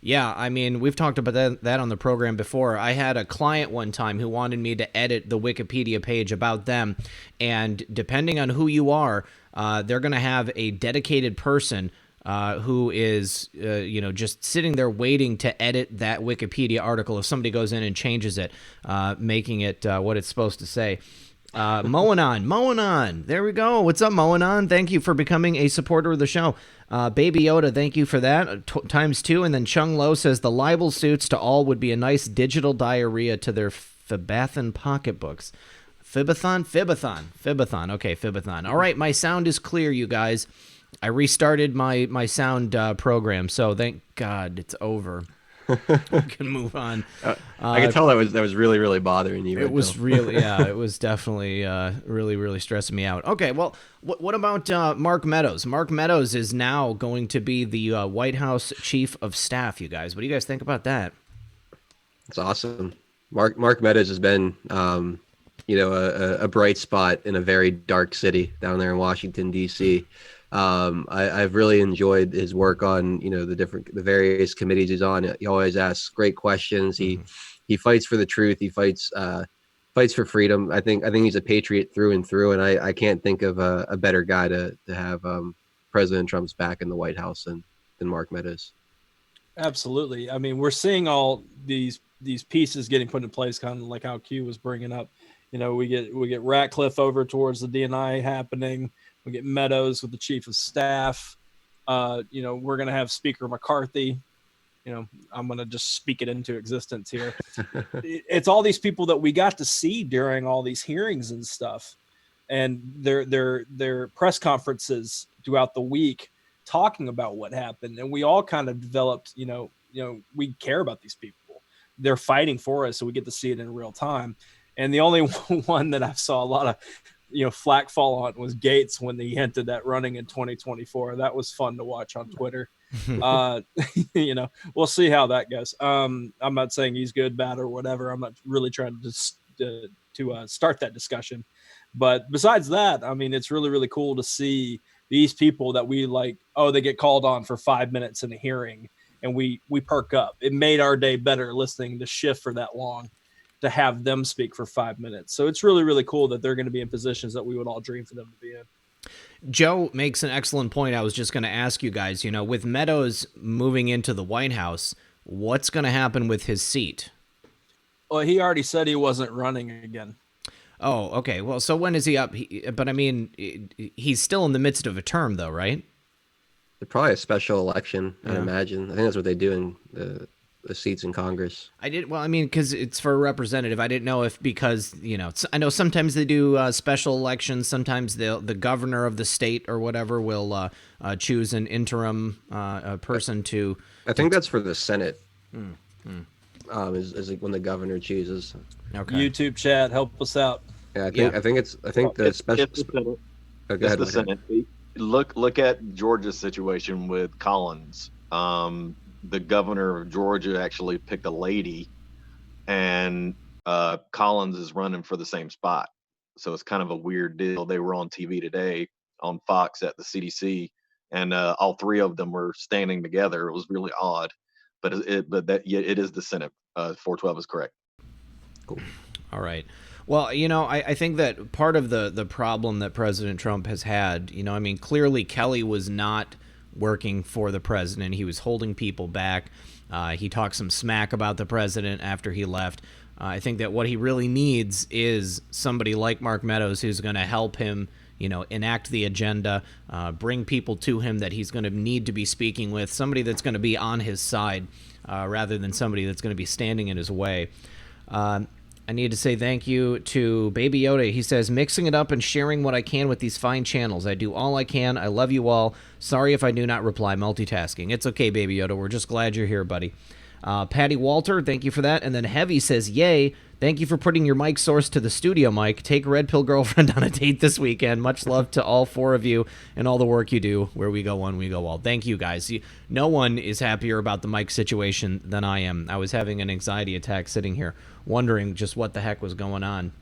Yeah, I mean, we've talked about that on the program before. I had a client one time who wanted me to edit the Wikipedia page about them, and depending on who you are, they're going to have a dedicated person who is, just sitting there waiting to edit that Wikipedia article if somebody goes in and changes it, making it what it's supposed to say. Moanon, there we go. What's up, Moanon? Thank you for becoming a supporter of the show. Baby Yoda, thank you for that. Times 2. And then Chung Lo says the libel suits to all would be a nice digital diarrhea to their Fibathon pocketbooks. Fibathon. Okay, Fibathon. All right, my sound is clear, you guys. I restarted my sound program, so thank God it's over. We can move on. I can tell that was really, really bothering you. It was really, yeah, it was definitely really, really stressing me out. Okay, well, what about Mark Meadows? Mark Meadows is now going to be the White House Chief of Staff, you guys. What do you guys think about that? It's awesome. Mark Meadows has been, a bright spot in a very dark city down there in Washington, D.C. I've really enjoyed his work on, the various committees he's on. He always asks great questions. He fights for the truth. He fights for freedom. I think he's a patriot through and through. And I can't think of a better guy to have President Trump's back in the White House than Mark Meadows. Absolutely. I mean, we're seeing all these pieces getting put in place, kind of like how Q was bringing up. We get Ratcliffe over towards the DNI happening. We get Meadows with the chief of staff. We're going to have Speaker McCarthy. I'm going to just speak it into existence here. It's all these people that we got to see during all these hearings and stuff, and their press conferences throughout the week talking about what happened. And we all kind of developed, we care about these people. They're fighting for us, so we get to see it in real time. And the only one that I saw a lot of flack fall on was Gates when he hinted at running in 2024. That was fun to watch on Twitter. We'll see how that goes. I'm not saying he's good, bad, or whatever. I'm not really trying to start that discussion. But besides that, I mean, it's really, really cool to see these people that we like. Oh, they get called on for 5 minutes in a hearing, and we perk up. It made our day better listening to Schiff for that long, to have them speak for 5 minutes. So it's really, really cool that they're going to be in positions that we would all dream for them to be in. Joe makes an excellent point. I was just going to ask you guys, with Meadows moving into the White House, what's going to happen with his seat? Well, he already said he wasn't running again. Oh, okay. Well, so when is he up? But I mean, he's still in the midst of a term, though, right? Probably a special election, I'd imagine. I think that's what they do in the seats in Congress. Because it's for a representative. I didn't know if because I know sometimes they do special elections. Sometimes the governor of the state or whatever will choose an interim person to. I think that's for the Senate. Is when the governor chooses. Okay. YouTube chat, help us out. Yeah, I think the special. It's the Senate. Oh, go ahead, the Senate. Look at Georgia's situation with Collins. The governor of Georgia actually picked a lady, and Collins is running for the same spot. So it's kind of a weird deal. They were on TV today on Fox at the CDC, and all three of them were standing together. It was really odd, but it is the Senate. 412 is correct. Cool. All right. Well, I think that part of the problem that President Trump has had, clearly Kelly was not working for the president. He was holding people back. He talked some smack about the president after he left. I think that what he really needs is somebody like Mark Meadows who's going to help him, enact the agenda, bring people to him that he's going to need to be speaking with, somebody that's going to be on his side rather than somebody that's going to be standing in his way. I need to say thank you to Baby Yoda. He says, mixing it up and sharing what I can with these fine channels. I do all I can. I love you all. Sorry if I do not reply. Multitasking. It's okay, Baby Yoda. We're just glad you're here, buddy. Patty Walter, thank you for that. And then Heavy says, yay, Thank you for putting your mic source to the studio mic. Take Red Pill Girlfriend on a date this weekend. Much love to all 4 of you and all the work you do. Where we go one, we go all. Thank you, guys. No one is happier about the mic situation than I am. I was having an anxiety attack sitting here, wondering just what the heck was going on.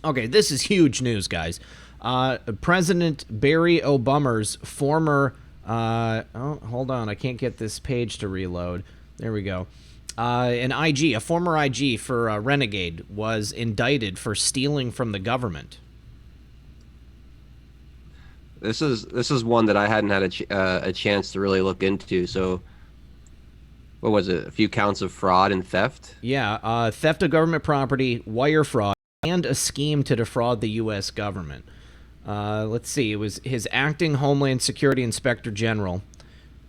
Okay, this is huge news, guys. President Barry Obama's former... hold on. I can't get this page to reload. There we go. A former IG for Renegade, was indicted for stealing from the government. This is one that I hadn't had a chance to really look into. So, what was it? A few counts of fraud and theft? Yeah, theft of government property, wire fraud, and a scheme to defraud the U.S. government. Let's see. It was his acting Homeland Security Inspector General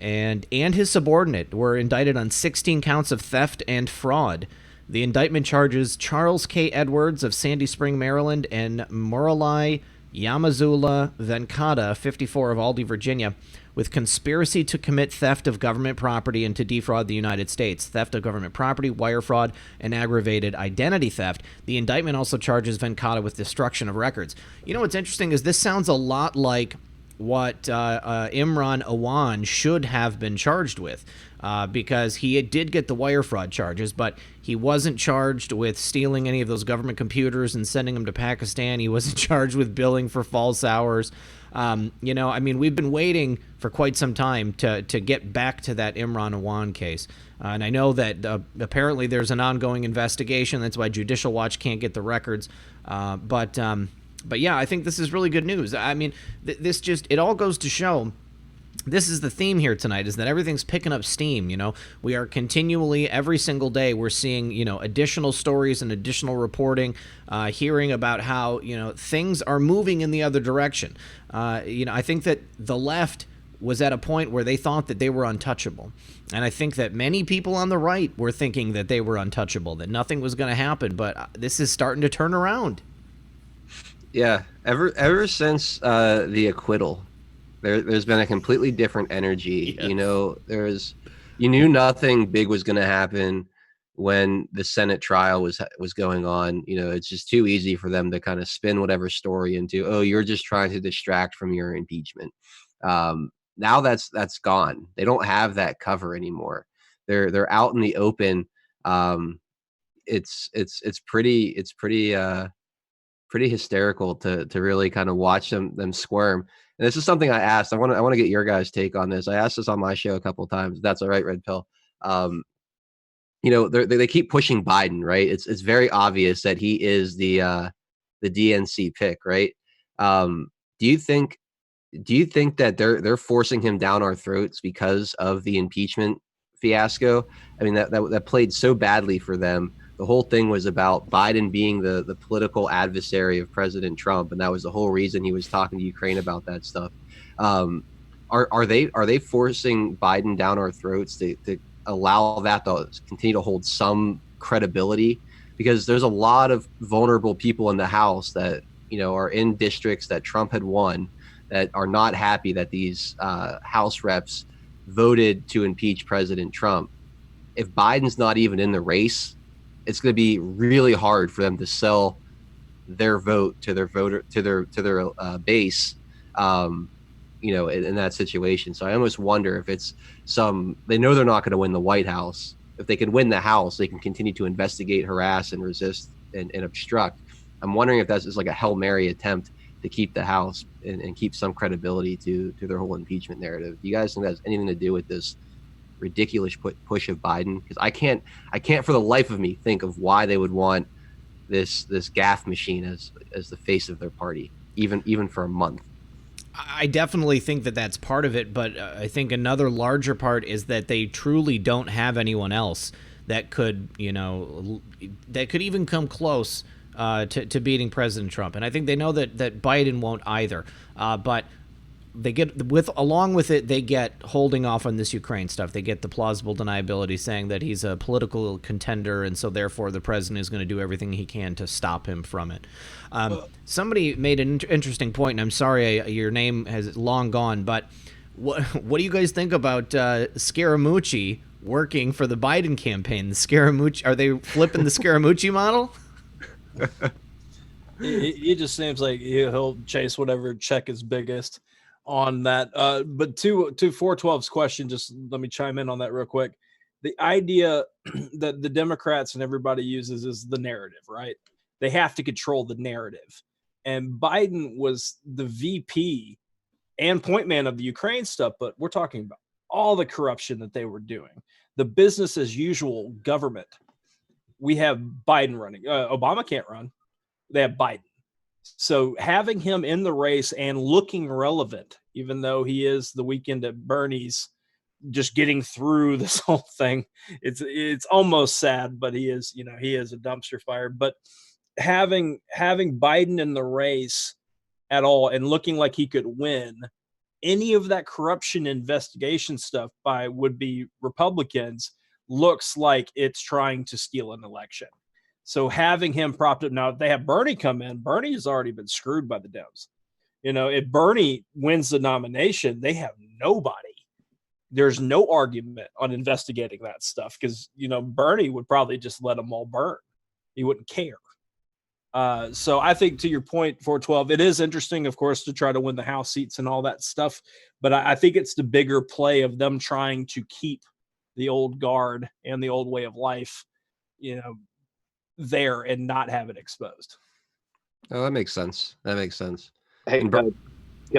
and his subordinate were indicted on 16 counts of theft and fraud. The indictment charges Charles K. Edwards of Sandy Spring, Maryland, and Murali Yamazula Venkata, 54, of Aldie, Virginia, with conspiracy to commit theft of government property and to defraud the United States, theft of government property, wire fraud, and aggravated identity theft. The indictment also charges Venkata with destruction of records. You know what's interesting is this sounds a lot like what Imran Awan should have been charged with, because he did get the wire fraud charges, but he wasn't charged with stealing any of those government computers and sending them to Pakistan. He wasn't charged with billing for false hours. We've been waiting for quite some time to get back to that Imran Awan case. And I know that apparently there's an ongoing investigation. That's why Judicial Watch can't get the records. But yeah, I think this is really good news. I mean, it all goes to show, this is the theme here tonight, is that everything's picking up steam. We are continually, every single day, we're seeing, additional stories and additional reporting, hearing about how, things are moving in the other direction. I think that the left was at a point where they thought that they were untouchable. And I think that many people on the right were thinking that they were untouchable, that nothing was going to happen. But this is starting to turn around. Yeah, ever since the acquittal, there's been a completely different energy. Yes. You knew nothing big was going to happen when the Senate trial was going on. It's just too easy for them to kind of spin whatever story into, oh, you're just trying to distract from your impeachment. Now that's gone. They don't have that cover anymore. They're out in the open. It's pretty hysterical to really kind of watch them squirm. And this is something I asked. I want to get your guys' take on this. I asked this on my show a couple of times. That's all right, Red Pill. They keep pushing Biden, right? It's very obvious that he is the DNC pick, right? Do you think that they're forcing him down our throats because of the impeachment fiasco? I mean, that played so badly for them. The whole thing was about Biden being the political adversary of President Trump, and that was the whole reason he was talking to Ukraine about that stuff. Are they forcing Biden down our throats to allow that to continue to hold some credibility? Because there's a lot of vulnerable people in the House that are in districts that Trump had won that are not happy that these House reps voted to impeach President Trump. If Biden's not even in the race, it's going to be really hard for them to sell their vote to their base, in that situation. So I almost wonder if it's they know they're not going to win the White House. If they can win the House, they can continue to investigate, harass, and resist and obstruct. I'm wondering if that's just like a Hail Mary attempt to keep the House and keep some credibility to their whole impeachment narrative. Do you guys think that has anything to do with this ridiculous push of Biden? Because I can't for the life of me think of why they would want this gaffe machine as the face of their party, even for a month. I definitely think that that's part of it, but I think another larger part is that they truly don't have anyone else that could even come close to beating President Trump. And I think they know that Biden won't either. But they get along with it, they get holding off on this Ukraine stuff. They get the plausible deniability, saying that he's a political contender, and so therefore the president is going to do everything he can to stop him from it. Somebody made an interesting point, and I'm sorry your name has long gone, but what do you guys think about Scaramucci working for the Biden campaign. The Scaramucci, are they flipping the Scaramucci model? He just seems like he'll chase whatever check is biggest on that. But to 412's question, just let me chime in on that real quick. The idea that the Democrats and everybody uses is the narrative, right? They have to control the narrative. And Biden was the VP and point man of the Ukraine stuff, but we're talking about all the corruption that they were doing. The business as usual government. We have Biden running. Obama can't run. They have Biden. So having him in the race and looking relevant, even though he is the weekend at Bernie's, just getting through this whole thing, it's almost sad, but he is a dumpster fire. But having Biden in the race at all and looking like he could win any of that corruption investigation stuff by would-be Republicans looks like it's trying to steal an election. So having him propped up now, if they have Bernie come in, Bernie has already been screwed by the Dems. If Bernie wins the nomination, they have nobody. There's no argument on investigating that stuff because, Bernie would probably just let them all burn. He wouldn't care. So I think to your point, 412, it is interesting, of course, to try to win the House seats and all that stuff. But I think it's the bigger play of them trying to keep the old guard and the old way of life, there and not have it exposed. Oh, that makes sense. Hey, can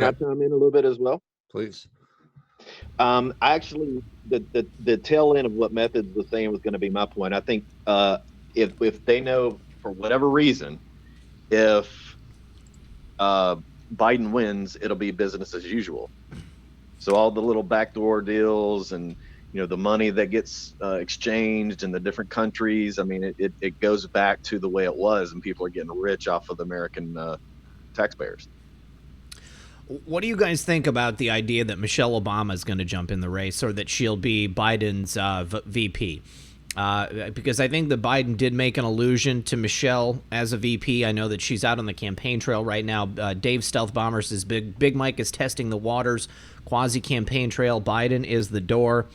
I chime in a little bit as well? Please. Actually, the tail end of what Methods was saying was going to be my point. I think if they know for whatever reason, if Biden wins, it'll be business as usual. So all the little backdoor deals and the money that gets exchanged in the different countries. I mean, it goes back to the way it was, and people are getting rich off of the American taxpayers. What do you guys think about the idea that Michelle Obama is going to jump in the race, or that she'll be Biden's VP? Because I think that Biden did make an allusion to Michelle as a VP. I know that she's out on the campaign trail right now. Dave Stealth Bomber says Big Mike is testing the waters. Quasi-campaign trail. Biden is the door.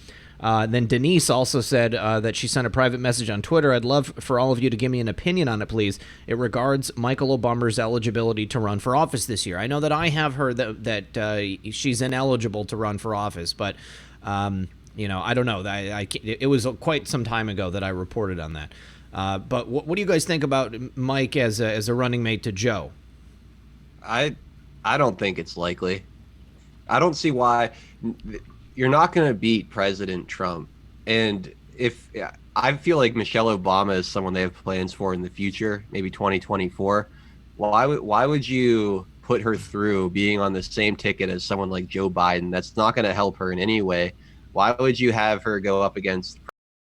Then Denise also said that she sent a private message on Twitter. I'd love for all of you to give me an opinion on it, please. It regards Michael Obama's eligibility to run for office this year. I know that I have heard that she's ineligible to run for office, but I don't know. It was quite some time ago that I reported on that. But what do you guys think about Mike as a running mate to Joe? I don't think it's likely. I don't see why. You're not going to beat President Trump. And I feel like Michelle Obama is someone they have plans for in the future, maybe 2024. Why would you put her through being on the same ticket as someone like Joe Biden? That's not going to help her in any way. Why would you have her go up against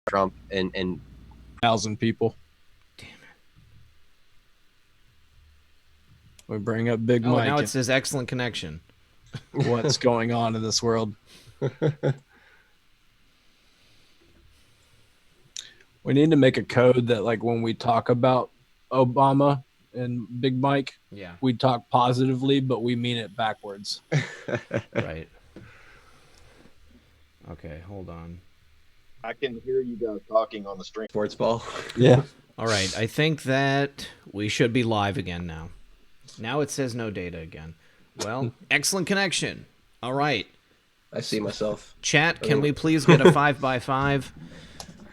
Trump and 1,000 people? Damn it. We bring up Big Mike. Now it says excellent connection. What's going on in this world? We need to make a code that, like, when we talk about Obama and Big Mike, we talk positively, but we mean it backwards. Right. Okay, hold on. I can hear you guys talking on the stream. Sports ball. Yeah. All right, I think that we should be live again now. Now it says no data again. Well, excellent connection. All right. I see myself. Chat, can we please get a 5x5?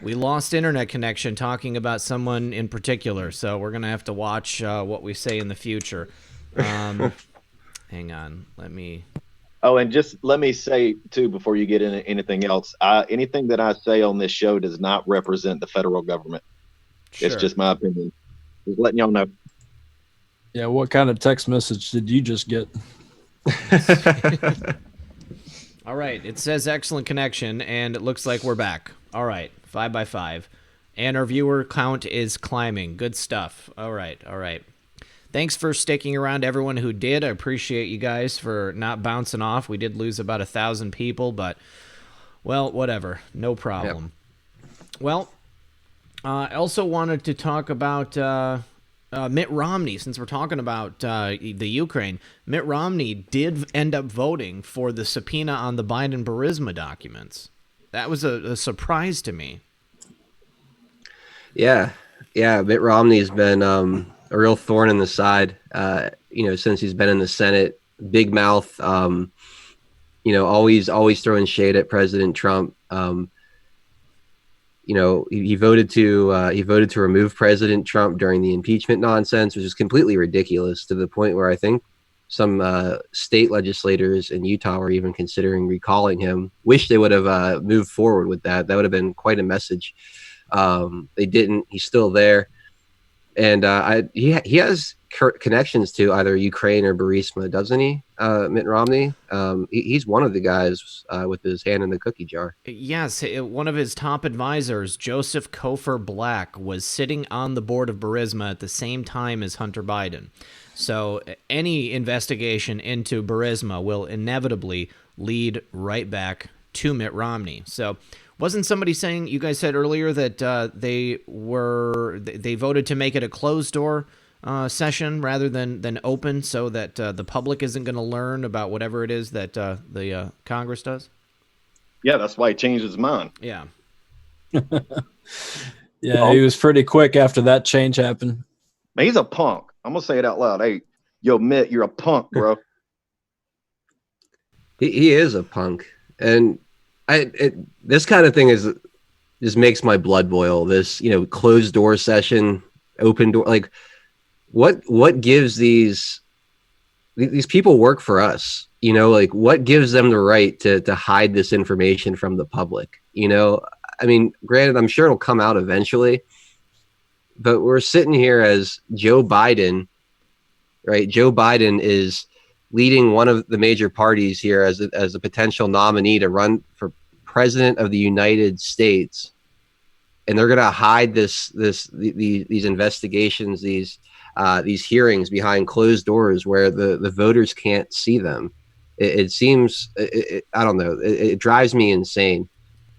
We lost internet connection talking about someone in particular, so we're going to have to watch what we say in the future. Hang on. Let me... Oh, and just let me say, too, before you get into anything else, anything that I say on this show does not represent the federal government. Sure. It's just my opinion. Just letting y'all know. Yeah, what kind of text message did you just get? All right, it says excellent connection, and it looks like we're back. All right, 5x5. And our viewer count is climbing. Good stuff. All right. Thanks for sticking around, everyone who did. I appreciate you guys for not bouncing off. We did lose about 1,000 people, but, well, whatever. No problem. Yep. Well, I also wanted to talk about Mitt Romney, since we're talking about the Ukraine. Mitt Romney did end up voting for the subpoena on the Biden-Burisma documents. That was a surprise to me. Yeah, Mitt Romney's been a real thorn in the side, since he's been in the Senate. Big mouth, always throwing shade at President Trump. He voted to remove President Trump during the impeachment nonsense, which is completely ridiculous, to the point where I think some state legislators in Utah were even considering recalling him. Wish they would have moved forward with that. That would have been quite a message. They didn't. He's still there, and he has connections to either Ukraine or Burisma, doesn't he? Mitt Romney. He's one of the guys with his hand in the cookie jar. Yes, one of his top advisors, Joseph Kofer Black, was sitting on the board of Burisma at the same time as Hunter Biden. So any investigation into Burisma will inevitably lead right back to Mitt Romney. So wasn't somebody saying, you guys said earlier that they voted to make it a closed door session rather than open, so that the public isn't going to learn about whatever it is that the Congress does? Yeah, that's why he changed his mind. Yeah. Yeah, he was pretty quick after that change happened. Man, he's a punk. I'm gonna say it out loud. Hey, yo, Mitt, you're a punk, bro. He is a punk, and this kind of thing just makes my blood boil. This closed door session, open door, like what gives these people work for us? Like what gives them the right to hide this information from the public? I mean, granted, I'm sure it'll come out eventually. But we're sitting here as Joe Biden, right? Joe Biden is leading one of the major parties here as a potential nominee to run for president of the United States, and they're going to hide these investigations, these hearings behind closed doors where the voters can't see them. It seems, I don't know, it drives me insane.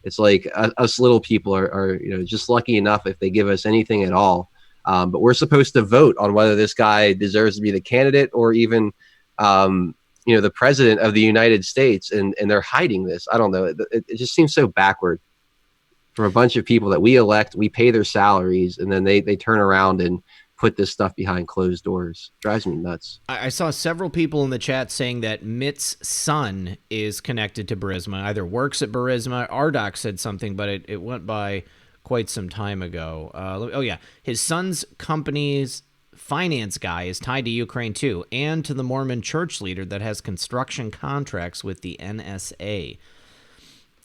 It's like us little people are just lucky enough if they give us anything at all. But we're supposed to vote on whether this guy deserves to be the candidate or even, the president of the United States. And they're hiding this. I don't know. It just seems so backward from a bunch of people that we elect. We pay their salaries, and then they turn around and put this stuff behind closed doors. Drives me nuts. I saw several people in the chat saying that Mitt's son is connected to Burisma, either works at Burisma. Ardoc said something, but it went by quite some time ago. His son's company's finance guy is tied to Ukraine too, and to the Mormon church leader that has construction contracts with the NSA.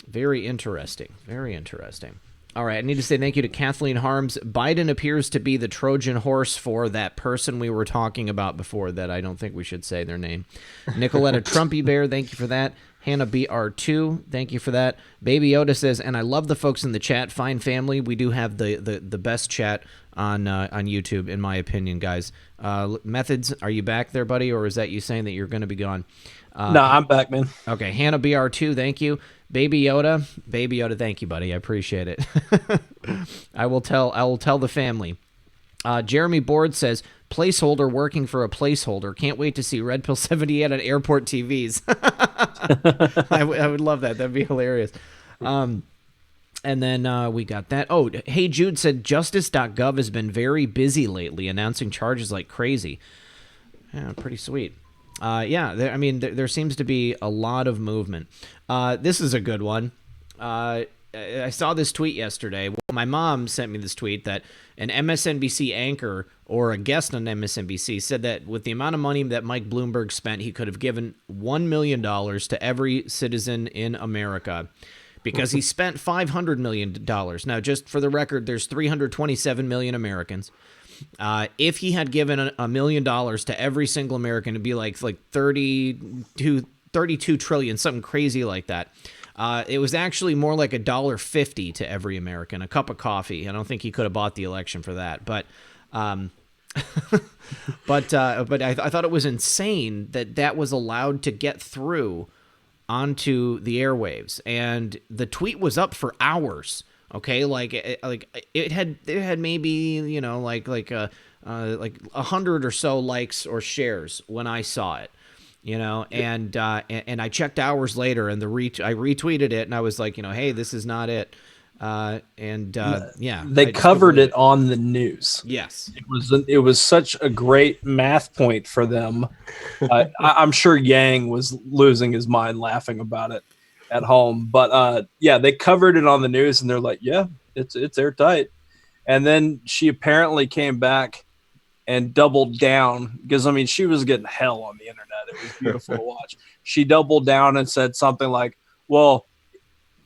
Very interesting. Very interesting. All right, I need to say thank you to Kathleen Harms. Biden appears to be the Trojan horse for that person we were talking about before that I don't think we should say their name. Nicoletta Trumpy Bear, thank you for that. Hannah BR2, thank you for that. Baby Yoda says, and I love the folks in the chat. Fine family. We do have the best chat on YouTube, in my opinion, guys. Methods, are you back there, buddy, or is that you saying that you're going to be gone? No, I'm back, man. Okay, Hannah BR2, thank you. Baby Yoda, thank you, buddy. I appreciate it. I will tell the family. Jeremy Board says, placeholder working for a placeholder. Can't wait to see Red Pill 78 on airport TVs. I would love that. That'd be hilarious. And then we got that. Oh, Hey Jude said, justice.gov has been very busy lately, announcing charges like crazy. Yeah, pretty sweet. There seems to be a lot of movement. This is a good one. I saw this tweet yesterday. Well, my mom sent me this tweet that an MSNBC anchor or a guest on MSNBC said that with the amount of money that Mike Bloomberg spent, he could have given $1 million to every citizen in America because he spent $500 million. Now, just for the record, there's 327 million Americans. If he had given $1 million to every single American, it'd be like 32 trillion, something crazy like that. It was actually more like $1.50 to every American, a cup of coffee. I don't think he could have bought the election for that, but I thought it was insane that was allowed to get through onto the airwaves, and the tweet was up for hours. Okay, it had maybe like 100 or so likes or shares when I saw it. you know, and I checked hours later, and I retweeted it, and I was like, you know, hey, this is not it. Yeah, they covered it on the news. Yes, it was such a great math point for them. I'm sure Yang was losing his mind laughing about it at home, but yeah, they covered it on the news, and they're like, yeah, it's airtight. And then she apparently came back and doubled down, because I mean, she was getting hell on the internet. It was beautiful to watch. She doubled down and said something like, well,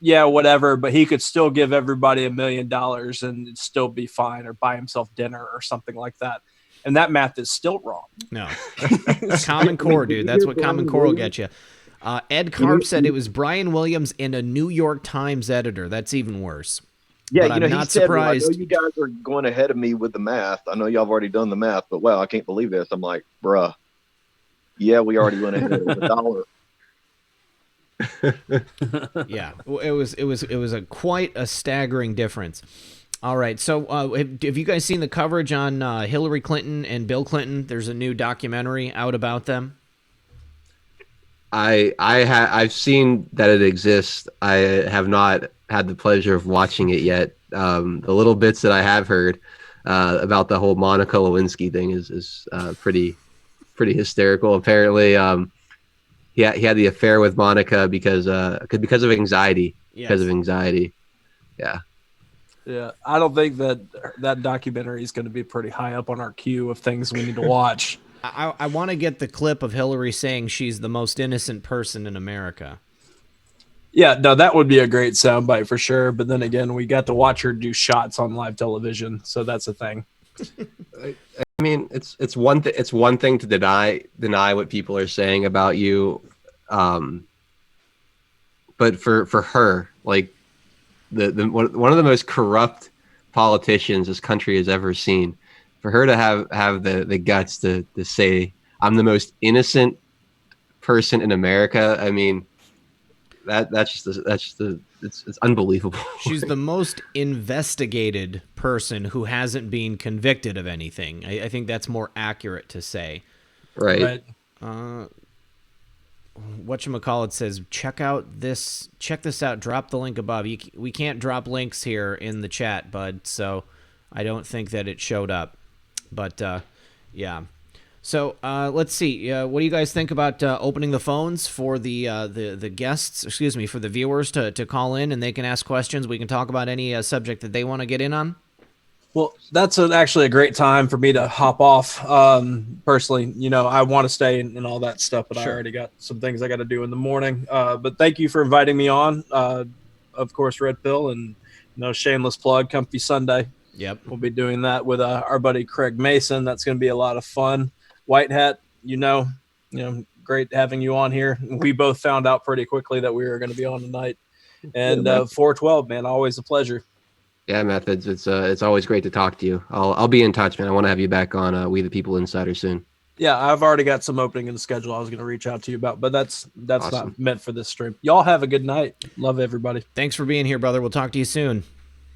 yeah, whatever, but he could still give everybody $1 million and it'd still be fine, or buy himself dinner or something like that. And that math is still wrong. No. Common Core, dude. That's what Common Core will get you. Ed Karp said it was Brian Williams and a New York Times editor. That's even worse. Yeah, but you know, I'm he not said, surprised. well, I know you guys are going ahead of me with the math. I know y'all have already done the math, but wow, I can't believe this. I'm like, bruh. Yeah, we already went ahead with $1. Yeah, it was quite a staggering difference. All right, so have you guys seen the coverage on Hillary Clinton and Bill Clinton? There's a new documentary out about them. I've seen that it exists. I have not had the pleasure of watching it yet. The little bits that I have heard about the whole Monica Lewinsky thing is pretty hysterical. Apparently, he had the affair with Monica because of anxiety. Yes. Because of anxiety. Yeah. Yeah, I don't think that documentary is going to be pretty high up on our queue of things we need to watch. I want to get the clip of Hillary saying she's the most innocent person in America. Yeah, no, that would be a great soundbite for sure. But then again, we got to watch her do shots on live television, so that's a thing. I mean, it's one thing to deny what people are saying about you, but for her, like one of the most corrupt politicians this country has ever seen, for her to have the guts to say, I'm the most innocent person in America. I mean, it's unbelievable. She's the most investigated person who hasn't been convicted of anything. I think that's more accurate to say. Right. Whatchamacallit says, check this out, drop the link above. We can't drop links here in the chat, bud, so I don't think that it showed up. But yeah. So let's see. What do you guys think about opening the phones for the guests? Excuse me, for the viewers to call in, and they can ask questions. We can talk about any subject that they want to get in on. Well, that's actually a great time for me to hop off. Personally, you know, I want to stay and all that stuff, but Sure. I already got some things I got to do in the morning. But thank you for inviting me on. Of course, Red Pill, and shameless plug, Comfy Sunday. Yep. We'll be doing that with our buddy Craig Mason. That's going to be a lot of fun. White Hat, great having you on here. We both found out pretty quickly that we were going to be on tonight. And 412, man, always a pleasure. Yeah, Methods. It's always great to talk to you. I'll be in touch, man. I want to have you back on We the People Insider soon. Yeah, I've already got some opening in the schedule I was going to reach out to you about, but that's Awesome. Not meant for this stream. Y'all have a good night. Love everybody. Thanks for being here, brother. We'll talk to you soon.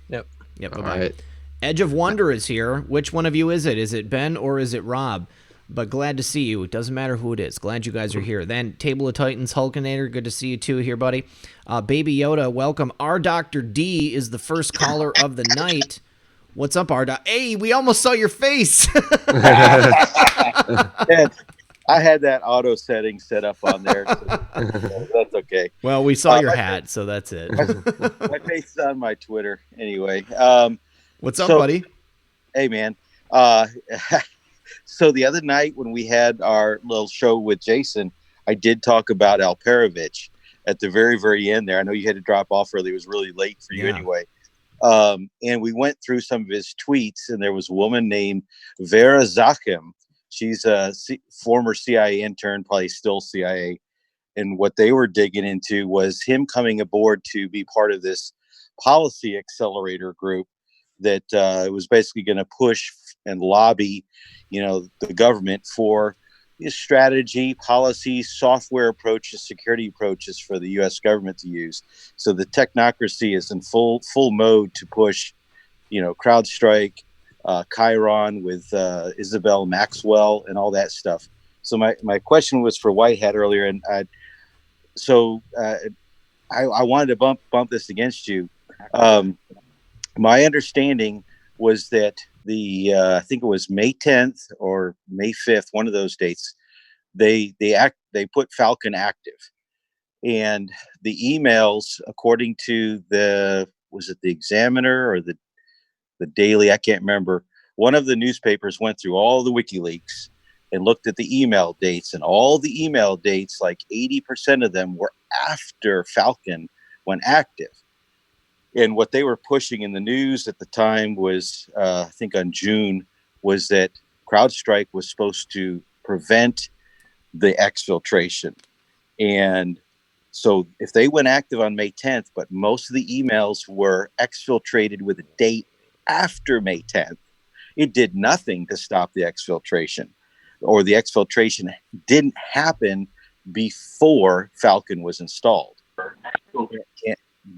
Yep. Bye-bye. All right. Edge of Wonder is here. Which one of you is it? Is it Ben or is it Rob? But glad to see you. It doesn't matter who it is. Glad you guys are here. Then Table of Titans, Hulkinator, good to see you too here, buddy. Baby Yoda, welcome. Our Dr. D is the first caller of the night. What's up, R. Hey, we almost saw your face. I had that auto setting set up on there. So that's okay. Well, we saw your hat, so that's it. My face is on my Twitter anyway. What's up, buddy? Hey, man. So the other night when we had our little show with Jason, I did talk about Alperovich at the very, very end there. I know you had to drop off early. It was really late for you anyway. And we went through some of his tweets, and there was a woman named Vera Zakim. She's a former CIA intern, probably still CIA. And what they were digging into was him coming aboard to be part of this policy accelerator group that was basically going to push and lobby, the government for strategy, policy, software approaches, security approaches for the U.S. government to use. So the technocracy is in full mode to push, CrowdStrike, Chiron with Isabel Maxwell and all that stuff. So my question was for White Hat earlier, and I wanted to bump this against you. My understanding was that I think it was May 10th or May 5th, one of those dates, they put Falcon active, and the emails, according to was it the Examiner or the Daily? I can't remember. One of the newspapers went through all the WikiLeaks and looked at the email dates, and all the email dates, like 80% of them were after Falcon went active. And what they were pushing in the news at the time was, I think on June, was that CrowdStrike was supposed to prevent the exfiltration. And so if they went active on May 10th, but most of the emails were exfiltrated with a date after May 10th, it did nothing to stop the exfiltration, or the exfiltration didn't happen before Falcon was installed.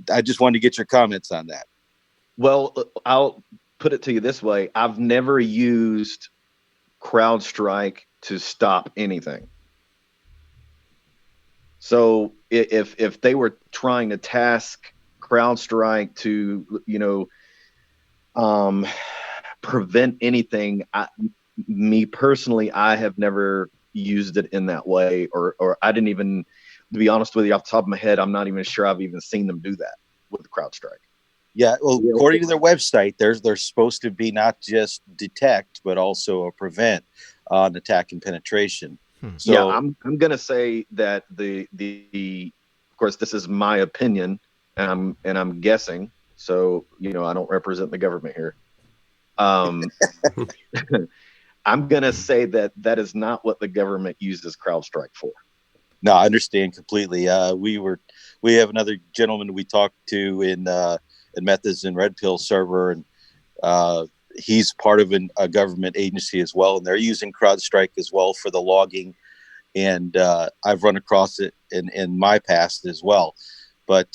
I just wanted to get your comments on that. Well, I'll put it to you this way. I've never used CrowdStrike to stop anything. So if they were trying to task CrowdStrike to, prevent anything, me personally, I have never used it in that way, or I didn't even, to be honest with you, off the top of my head, I'm not even sure I've even seen them do that with CrowdStrike. Yeah, well, according to their website, they're supposed to be not just detect, but also prevent on attack and penetration. So yeah, I'm gonna say that the of course, this is my opinion, and I'm guessing. So I don't represent the government here. I'm gonna say that is not what the government uses CrowdStrike for. No, I understand completely. We have another gentleman we talked to in Methods and Red Pill server, and he's part of a government agency as well, and they're using CrowdStrike as well for the logging. And I've run across it in my past as well. But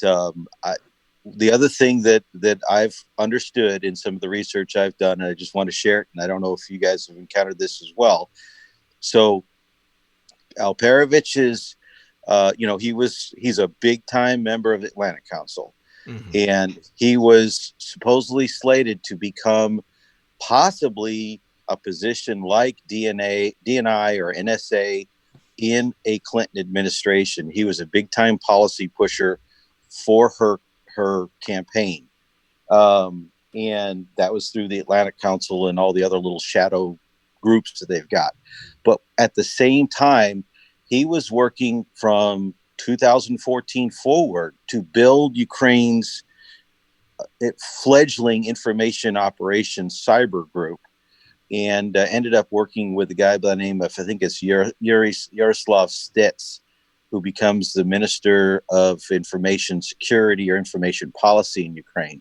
the other thing that I've understood in some of the research I've done, and I just want to share it, and I don't know if you guys have encountered this as well. So Alperovich is, he's a big time member of the Atlantic Council. Mm-hmm. And he was supposedly slated to become possibly a position like DNI or NSA in a Clinton administration. He was a big time policy pusher for her campaign. And that was through the Atlantic Council and all the other little shadow groups that they've got. But at the same time, he was working from 2014 forward to build Ukraine's fledgling information operations cyber group, and ended up working with a guy by the name of, I think it's Yaroslav Stitz, who becomes the Minister of Information Security or Information Policy in Ukraine.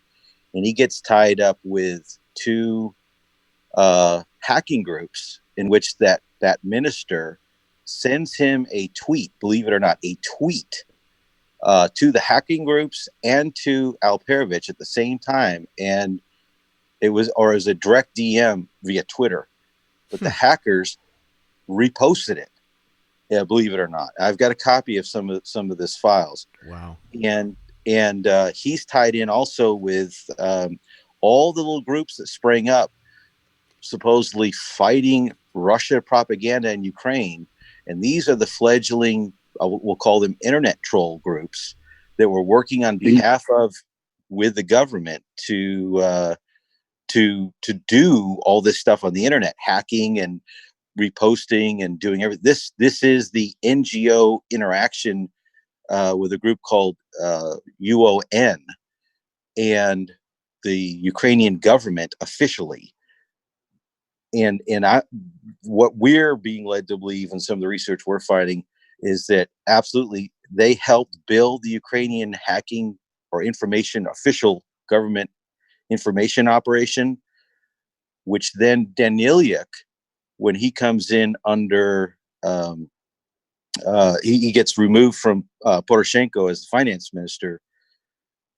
And he gets tied up with two hacking groups in which that minister sends him a tweet, believe it or not, a tweet to the hacking groups and to Alperovich at the same time. And it was a direct DM via Twitter, but the hackers reposted it. Yeah, believe it or not. I've got a copy of some of this files. Wow. And he's tied in also with all the little groups that sprang up, supposedly fighting Russia propaganda in Ukraine. And these are the fledgling, we'll call them internet troll groups that were working on behalf of, with the government to do all this stuff on the internet, hacking and reposting and doing everything. This is the NGO interaction with a group called UON and the Ukrainian government officially. And what we're being led to believe, and some of the research we're finding, is that absolutely they helped build the Ukrainian hacking or official government information operation, which then Danilyuk, when he comes in under, he gets removed from Poroshenko as the finance minister,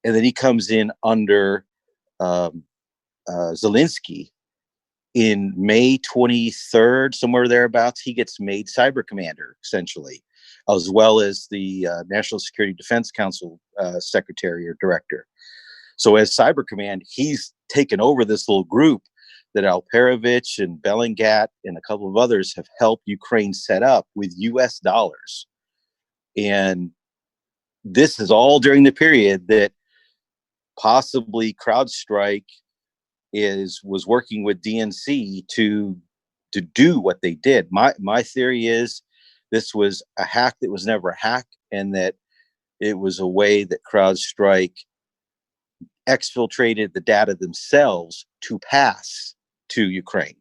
and then he comes in under Zelensky. in May 23rd, somewhere thereabouts, he gets made cyber commander, essentially, as well as the National Security Defense Council secretary or director. So as cyber command, he's taken over this little group that Alperovich and Bellingat and a couple of others have helped Ukraine set up with US dollars. And this is all during the period that possibly CrowdStrike was working with DNC to do what they did. My theory is this was a hack that was never a hack, and that it was a way that CrowdStrike exfiltrated the data themselves to pass to Ukraine.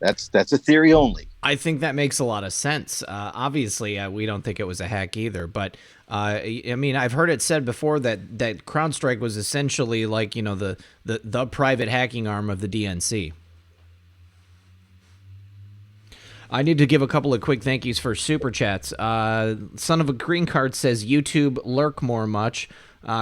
That's a theory only. I think that makes a lot of sense. Obviously, we don't think it was a hack either, but I mean, I've heard it said before that CrowdStrike was essentially like, you know, the private hacking arm of the DNC. I need to give a couple of quick thank yous for super chats. Son of a Green Card says YouTube lurk more much.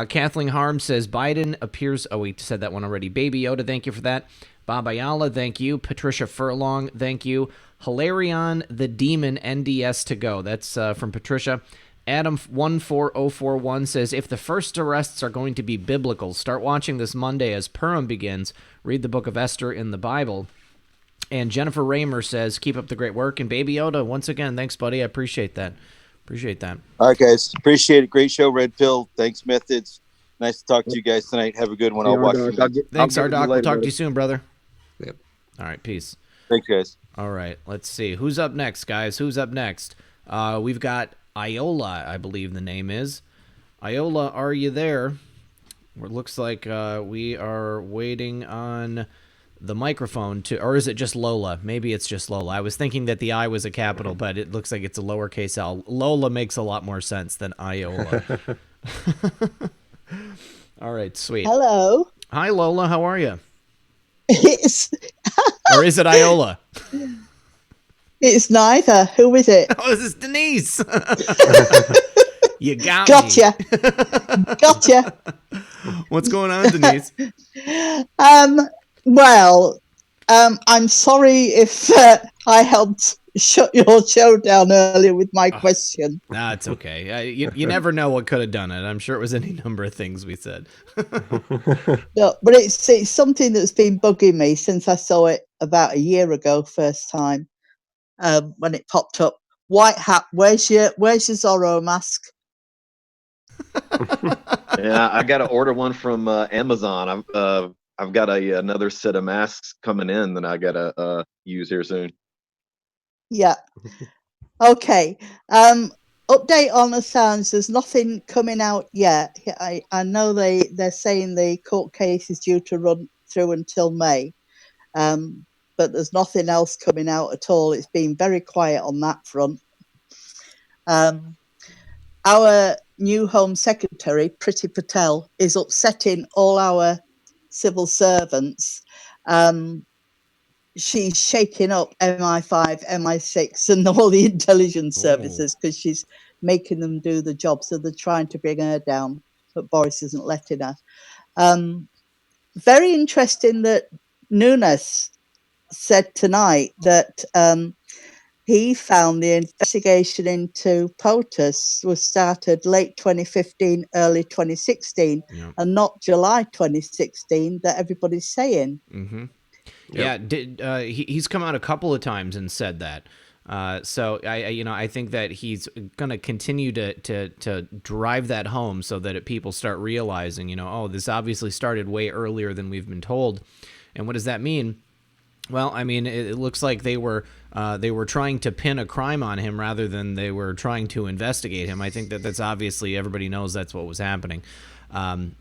Kathleen Harm says Biden appears. Oh, we said that one already. Baby Yoda, thank you for that. Bob Ayala, thank you. Patricia Furlong, thank you. Hilarion the Demon NDS to go. That's from Patricia. Adam14041 says, if the first arrests are going to be biblical, start watching this Monday as Purim begins. Read the book of Esther in the Bible. And Jennifer Raymer says, keep up the great work. And Baby Yoda, once again, thanks, buddy. I appreciate that. Appreciate that. All right, guys. Appreciate it. Great show, Red Pill. Thanks, Methods. Nice to talk to you guys tonight. Have a good one. I'll watch you. Thanks, our doc. We'll talk to you soon, brother. Yep. All right, peace. Thanks, guys. All right, let's see. Who's up next, guys? Who's up next? We've got Iola, I believe the name is. Iola, are you there? It looks like we are waiting on the microphone to, or is it just Lola? Maybe it's just Lola. I was thinking that the I was a capital, but it looks like it's a lowercase L. Lola makes a lot more sense than Iola. All right, sweet. Hello. Hi, Lola. How are you? It's or is it Iola? It's neither. Who is it? Oh, this is Denise. You got Gotcha. me. Gotcha. What's going on, Denise? Well, I'm sorry if I helped shut your show down earlier with my question. Nah, it's okay. You never know what could have done it. I'm sure it was any number of things we said. No, but it's something that's been bugging me since I saw it about a year ago, first time, when it popped up. White hat, where's your Zorro mask? Yeah, I got to order one from Amazon. I've got another set of masks coming in that I got to use here soon. Yeah. Okay. Update on Assange. There's nothing coming out yet. I know they're saying the court case is due to run through until May, but there's nothing else coming out at all. It's been very quiet on that front. Our new Home Secretary, Priti Patel, is upsetting all our civil servants. She's shaking up MI5, MI6, and all the intelligence services because she's making them do the job. So they're trying to bring her down, but Boris isn't letting her. Very interesting that Nunes said tonight that he found the investigation into POTUS was started late 2015, early 2016, and not July 2016 that everybody's saying. Mm-hmm. Yep. Yeah, he's come out a couple of times and said that. So I think that he's going to continue to drive that home so that people start realizing, oh, this obviously started way earlier than we've been told. And what does that mean? Well, I mean, it looks like they were trying to pin a crime on him rather than they were trying to investigate him. I think that's obviously everybody knows that's what was happening.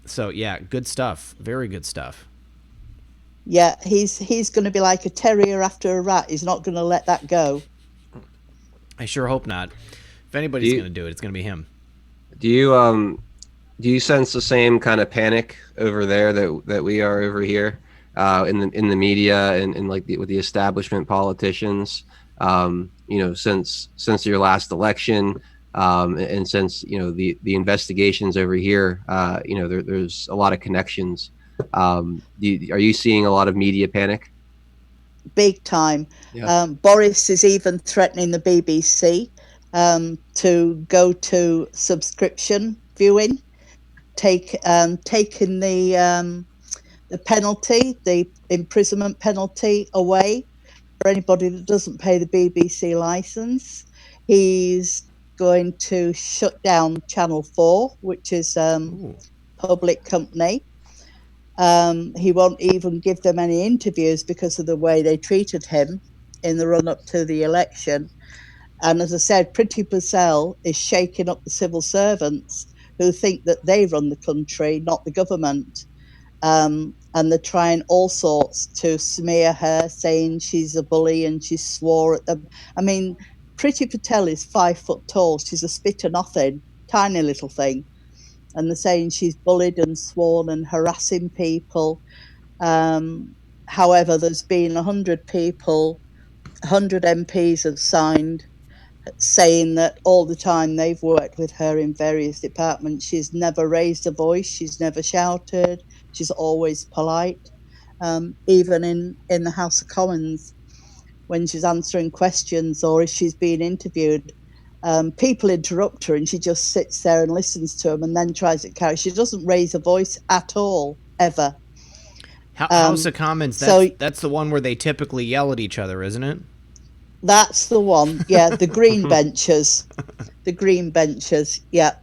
So yeah, good stuff. Very good stuff. Yeah, he's going to be like a terrier after a rat. He's not going to let that go. I sure hope not. If anybody's going to do it, it's going to be him. Do you sense the same kind of panic over there that we are over here in the media and like with the establishment politicians? Since your last election and since the investigations over here, there's a lot of connections. Are you seeing a lot of media panic? big time. Yeah. Boris is even threatening the BBC to go to subscription viewing, taking the penalty, the imprisonment penalty away for anybody that doesn't pay the BBC license. He's going to shut down Channel 4, which is public company. He won't even give them any interviews because of the way they treated him in the run up to the election. And as I said, Priti Patel is shaking up the civil servants who think that they run the country, not the government. And they're trying all sorts to smear her, saying she's a bully and she swore at them. I mean, Priti Patel is 5 foot tall. She's a spit of nothing, tiny little thing. And they're saying she's bullied and sworn and harassing people. However, there's been 100 people, 100 MPs have signed saying that all the time they've worked with her in various departments, she's never raised a voice, she's never shouted, she's always polite. Even in the House of Commons, when she's answering questions or if she's being interviewed, people interrupt her and she just sits there and listens to them and then tries to carry. She doesn't raise a voice at all, ever. House of Commons, that's the one where they typically yell at each other, isn't it? That's the one, yeah, the green benches. The green benches, yeah.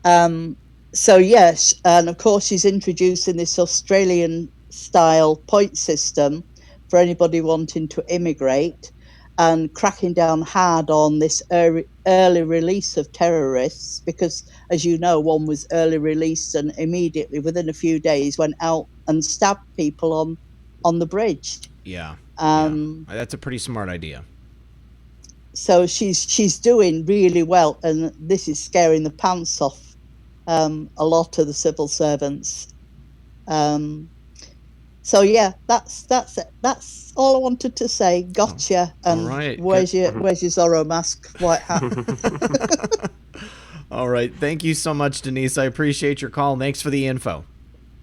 So, yes, and of course she's introducing this Australian-style point system for anybody wanting to immigrate and cracking down hard on this early release of terrorists because, as you know, one was early released and immediately, within a few days, went out and stabbed people on the bridge. Yeah, that's a pretty smart idea. So she's doing really well, and this is scaring the pants off a lot of the civil servants. So yeah, that's it. That's all I wanted to say. Gotcha. And all right. Where's your Zorro mask, white hat? All right. Thank you so much, Denise. I appreciate your call. Thanks for the info.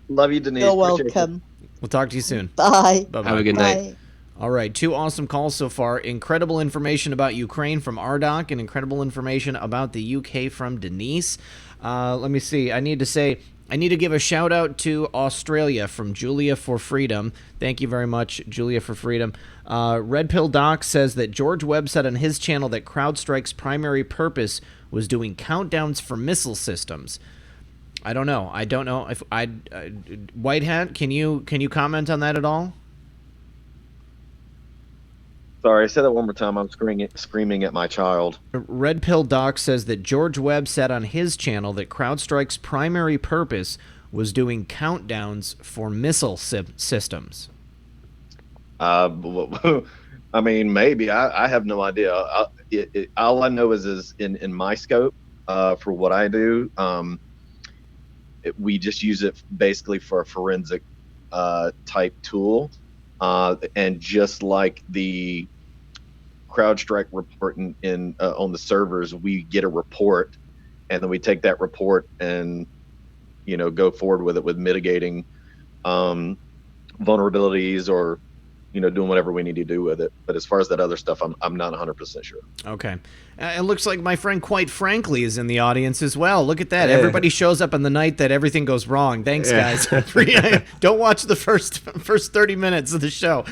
Love you, Denise. You're welcome. We'll talk to you soon. Bye. Bye-bye. Have a good night. All right, 2 awesome calls so far. Incredible information about Ukraine from Ardoc and incredible information about the UK from Denise. Let me see. I need to give a shout out to Australia from Julia for Freedom. Thank you very much, Julia for Freedom. Red Pill Doc says that George Webb said on his channel that CrowdStrike's primary purpose was doing countdowns for missile systems. I don't know if White Hat, can you comment on that at all? Sorry, say that one more time. I'm screaming at my child. Red Pill Doc says that George Webb said on his channel that CrowdStrike's primary purpose was doing countdowns for missile systems. I mean, maybe. I have no idea. All I know is in my scope for what I do, we just use it basically for a forensic type tool. And just like the CrowdStrike report in on the servers, we get a report, and then we take that report and go forward with it with mitigating vulnerabilities or doing whatever we need to do with it. But as far as that other stuff, I'm not 100% sure. Okay. It looks like my friend Quite Frankly is in the audience as well. Look at that. Everybody shows up on the night that everything goes wrong. Thanks, guys. Don't watch the first 30 minutes of the show.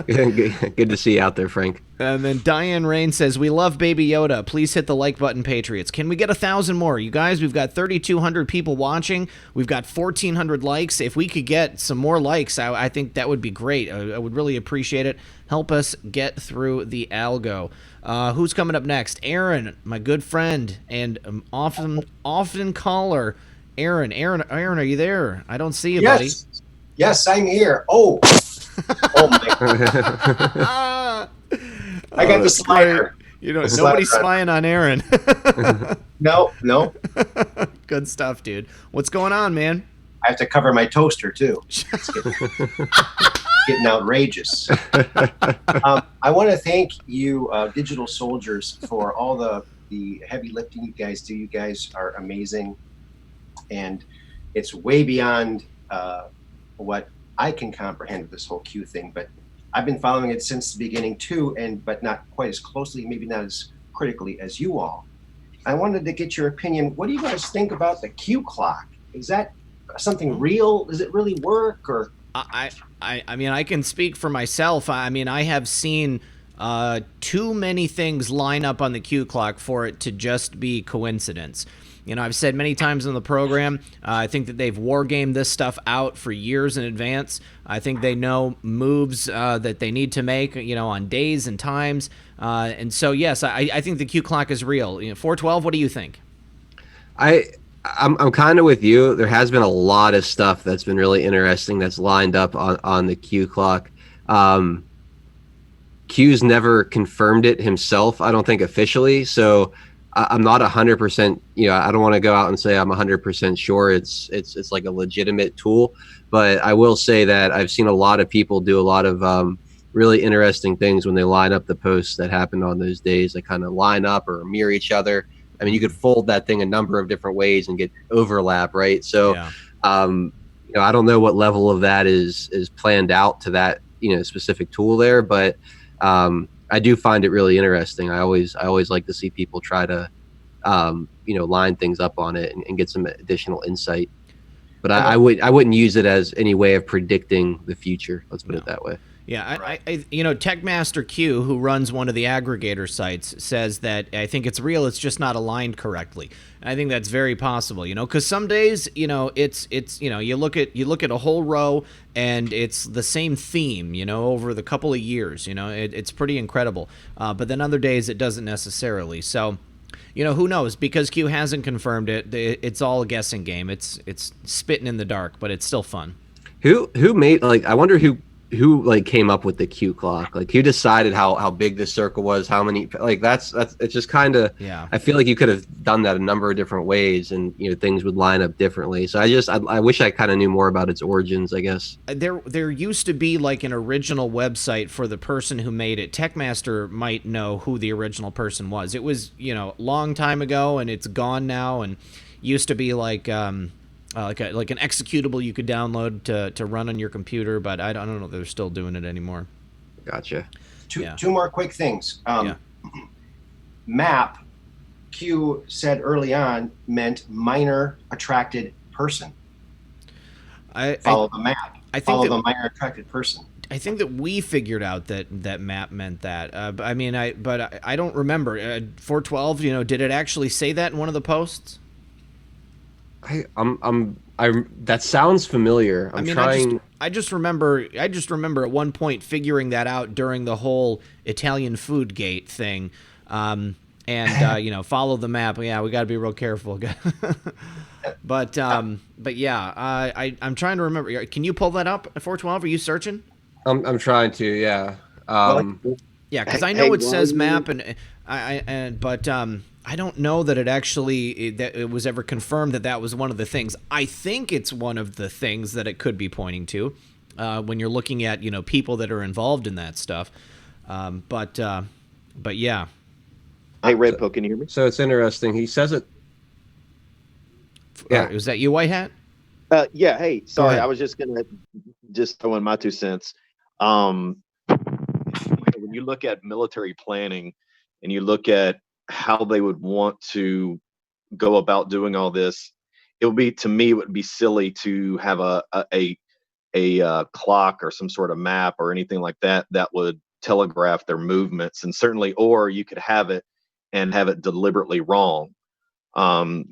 Good to see you out there, Frank. And then Diane Rain says, we love Baby Yoda. Please hit the like button, Patriots. Can we get 1,000 more? You guys, we've got 3,200 people watching. We've got 1,400 likes. If we could get some more likes, I think that would be great. I would really appreciate it. Help us get through the algo. Who's coming up next? Aaron, my good friend and often caller. Aaron, are you there? I don't see you, buddy. Yes, I'm here. Oh my! I got the slider. Nobody's spying on Aaron. No. Good stuff, dude. What's going on, man? I have to cover my toaster too. Getting outrageous. I want to thank you, digital soldiers, for all the heavy lifting you guys do. You guys are amazing, and it's way beyond what I can comprehend with this whole Q thing. But I've been following it since the beginning too, but not quite as closely, maybe not as critically as you all. I wanted to get your opinion. What do you guys think about the Q clock? Is that something real? Does it really work? Or I mean, I can speak for myself. I mean, I have seen too many things line up on the Q clock for it to just be coincidence. You know, I've said many times on the program, I think that they've wargamed this stuff out for years in advance. I think they know moves that they need to make, you know, on days and times. And so, yes, I think the Q clock is real. You know, 412, what do you think? I'm kind of with you. There has been a lot of stuff that's been really interesting that's lined up on the Q clock. Q's never confirmed it himself, I don't think officially. So I'm not 100%. You know, I don't want to go out and say I'm 100% sure it's like a legitimate tool. But I will say that I've seen a lot of people do a lot of really interesting things when they line up the posts that happened on those days. They kind of line up or mirror each other. I mean, you could fold that thing a number of different ways and get overlap, right? So, Yeah. You know, I don't know what level of that is planned out to that, you know, specific tool there, but I do find it really interesting. I always like to see people try to, you know, line things up on it and get some additional insight. But I wouldn't use it as any way of predicting the future. Let's put it that way. Yeah, I you know, Techmaster Q, who runs one of the aggregator sites, says that I think it's real. It's just not aligned correctly. And I think that's very possible. You know, because some days, you know, it's you know, you look at a whole row and it's the same theme. You know, over the couple of years. You know, it's pretty incredible. But then other days it doesn't necessarily. So, you know, who knows? Because Q hasn't confirmed it. It's all a guessing game. It's spitting in the dark, but it's still fun. Who made, like, I wonder who like came up with the Q clock? Like, who decided how big this circle was, how many, like, that's it's just kind of, yeah. I feel like you could have done that a number of different ways and, you know, things would line up differently. So I wish I kind of knew more about its origins, I guess. There used to be like an original website for the person who made it. Techmaster might know who the original person was. It was, you know, a long time ago and it's gone now, and used to be like an executable you could download to run on your computer, but I don't know if they're still doing it anymore. Gotcha. Two more quick things. Map, Q said early on, meant minor attracted person. Follow the map. Follow the minor attracted person. I think that we figured out that map meant that. I mean, I don't remember. 412, you know, did it actually say that in one of the posts? That sounds familiar. I just remember at one point figuring that out during the whole Italian food gate thing. You know, follow the map. Yeah, we got to be real careful. but yeah, I'm trying to remember. Can you pull that up at 412? Are you searching? I'm trying to, yeah. Yeah, because I know it says map, but I don't know that it actually that it was ever confirmed that was one of the things. I think it's one of the things that it could be pointing to when you're looking at, you know, people that are involved in that stuff. But yeah. Hey, Redpo, can you hear me? So it's interesting. He says it. Yeah. Was that you, White Hat? Yeah. Hey, sorry. I was just gonna throw in my 2 cents. When you look at military planning and you look at how they would want to go about doing all this, it would be silly to have a clock or some sort of map or anything like that would telegraph their movements. And certainly, or you could have it and have it deliberately wrong,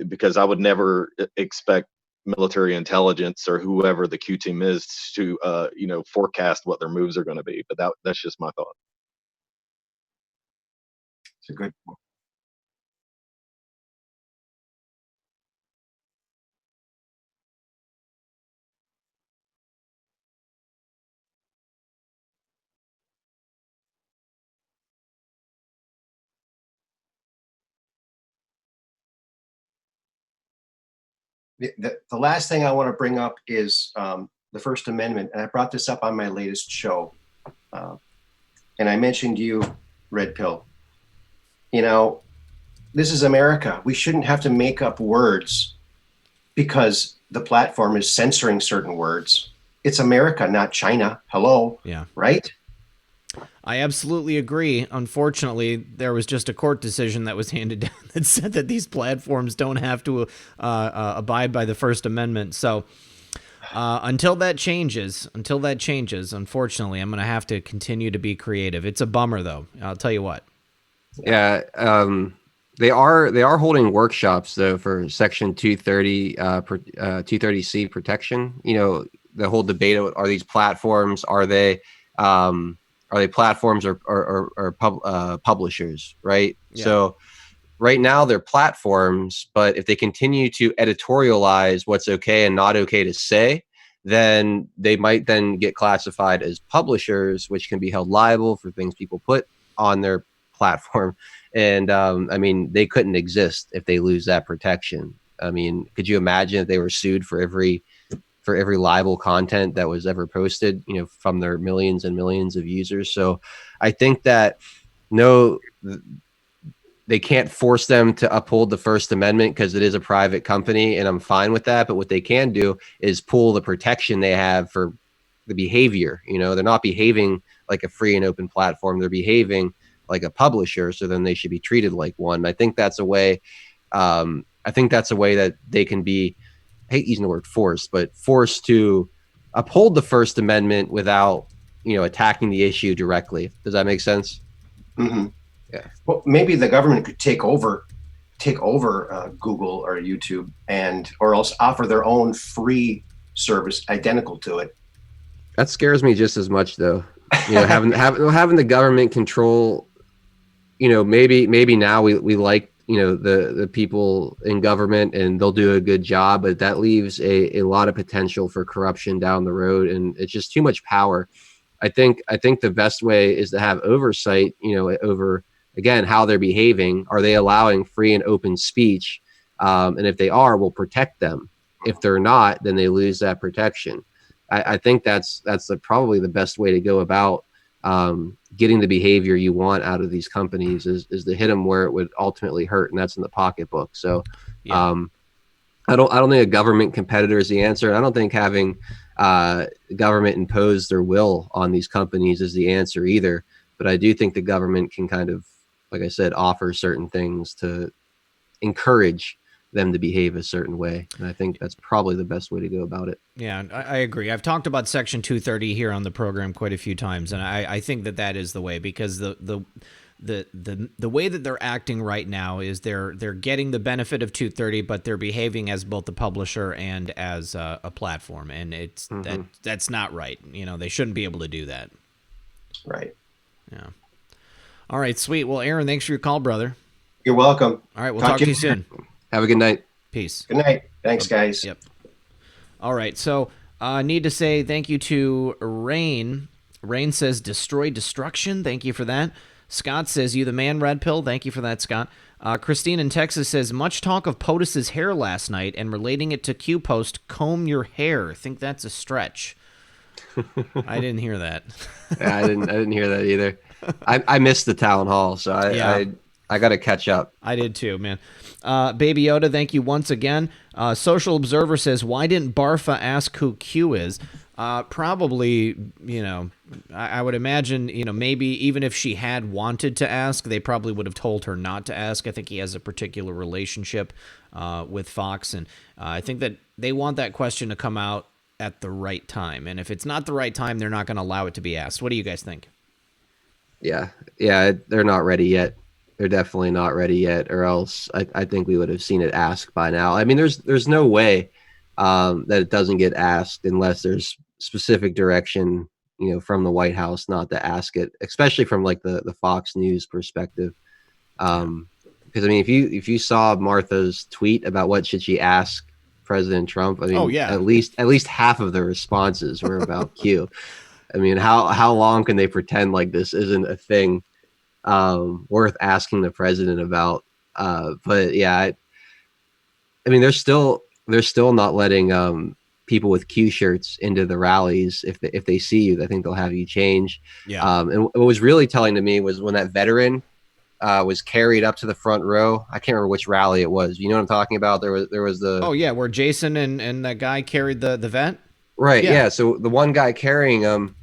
because I would never expect military intelligence or whoever the Q team is to you know, forecast what their moves are going to be. But that's just my thought. It's a good point. The last thing I want to bring up is the First Amendment, and I brought this up on my latest show, and I mentioned you, Red Pill. You know, this is America. We shouldn't have to make up words because the platform is censoring certain words. It's America, not China. Hello. Yeah. Right? I absolutely agree. Unfortunately, there was just a court decision that was handed down that said that these platforms don't have to abide by the First Amendment. So until that changes, unfortunately, I'm going to have to continue to be creative. It's a bummer, though. I'll tell you what. Yeah, they are holding workshops though for Section 230, 230C protection. You know, the whole debate of, are these platforms? Are they platforms or publishers? Right. Yeah. So right now they're platforms, but if they continue to editorialize what's okay and not okay to say, then they might then get classified as publishers, which can be held liable for things people put on their platform. And I mean, they couldn't exist if they lose that protection. I mean, could you imagine if they were sued for every libel content that was ever posted, you know, from their millions and millions of users? So I think that they can't force them to uphold the First Amendment because it is a private company, and I'm fine with that. But what they can do is pull the protection they have for the behavior. You know, they're not behaving like a free and open platform. They're behaving like a publisher, so then they should be treated like one. I think that's a way. That they can be, I hate using the word forced, but forced to uphold the First Amendment without, you know, attacking the issue directly. Does that make sense? Mm-hmm. Yeah. Well, maybe the government could take over Google or YouTube, or else offer their own free service identical to it. That scares me just as much, though. You know, having the government control. You know, maybe now we like, you know, the people in government and they'll do a good job, but that leaves a lot of potential for corruption down the road, and it's just too much power. I think the best way is to have oversight, you know, over, again, how they're behaving. Are they allowing free and open speech? And if they are, we'll protect them. If they're not, then they lose that protection. I think that's probably the best way to go about getting the behavior you want out of these companies is to hit them where it would ultimately hurt, and that's in the pocketbook. So yeah. I don't think a government competitor is the answer. I don't think having government impose their will on these companies is the answer either. But I do think the government can kind of, like I said, offer certain things to encourage them to behave a certain way. And I think that's probably the best way to go about it. Yeah, I agree. I've talked about Section 230 here on the program quite a few times, and I think that is the way, because the way that they're acting right now is they're getting the benefit of 230, but they're behaving as both a publisher and as a platform, and it's that's not right. You know, they shouldn't be able to do that. Right. Yeah. All right, sweet. Well, Aaron, thanks for your call, brother. You're welcome. All right, we'll talk to you soon. Have a good night. Peace. Good night. Thanks, guys. Yep. All right, so need to say thank you to Rain. Rain says, destroy destruction. Thank you for that. Scott says, you the man, Red Pill. Thank you for that, Scott. Christine in Texas says, much talk of POTUS's hair last night and relating it to Q post, comb your hair. Think that's a stretch. I didn't hear that. Yeah, I didn't hear that either. I missed the town hall, so I got to catch up. I did too, man. Baby Yoda, thank you once again. Social Observer says, why didn't Barfa ask who Q is? Probably, you know, I would imagine, you know, maybe even if she had wanted to ask, they probably would have told her not to ask. I think he has a particular relationship with Fox, and I think that they want that question to come out at the right time. And if it's not the right time, they're not going to allow it to be asked. What do you guys think? Yeah, they're not ready yet. They're definitely not ready yet, or else I think we would have seen it asked by now. I mean, there's no way that it doesn't get asked unless there's specific direction, you know, from the White House not to ask it, especially from like the Fox News perspective. Because I mean, if you saw Martha's tweet about what should she ask President Trump, I mean, at least half of the responses were about Q. I mean, how long can they pretend like this isn't a thing worth asking the president about? But yeah, I mean, they're still not letting people with Q shirts into the rallies. If they see you, I think they'll have you change. Yeah. And what was really telling to me was when that veteran was carried up to the front row. I can't remember which rally it was. You know what I'm talking about? There was the where Jason and that guy carried the vet. Right. Yeah. So the one guy carrying him,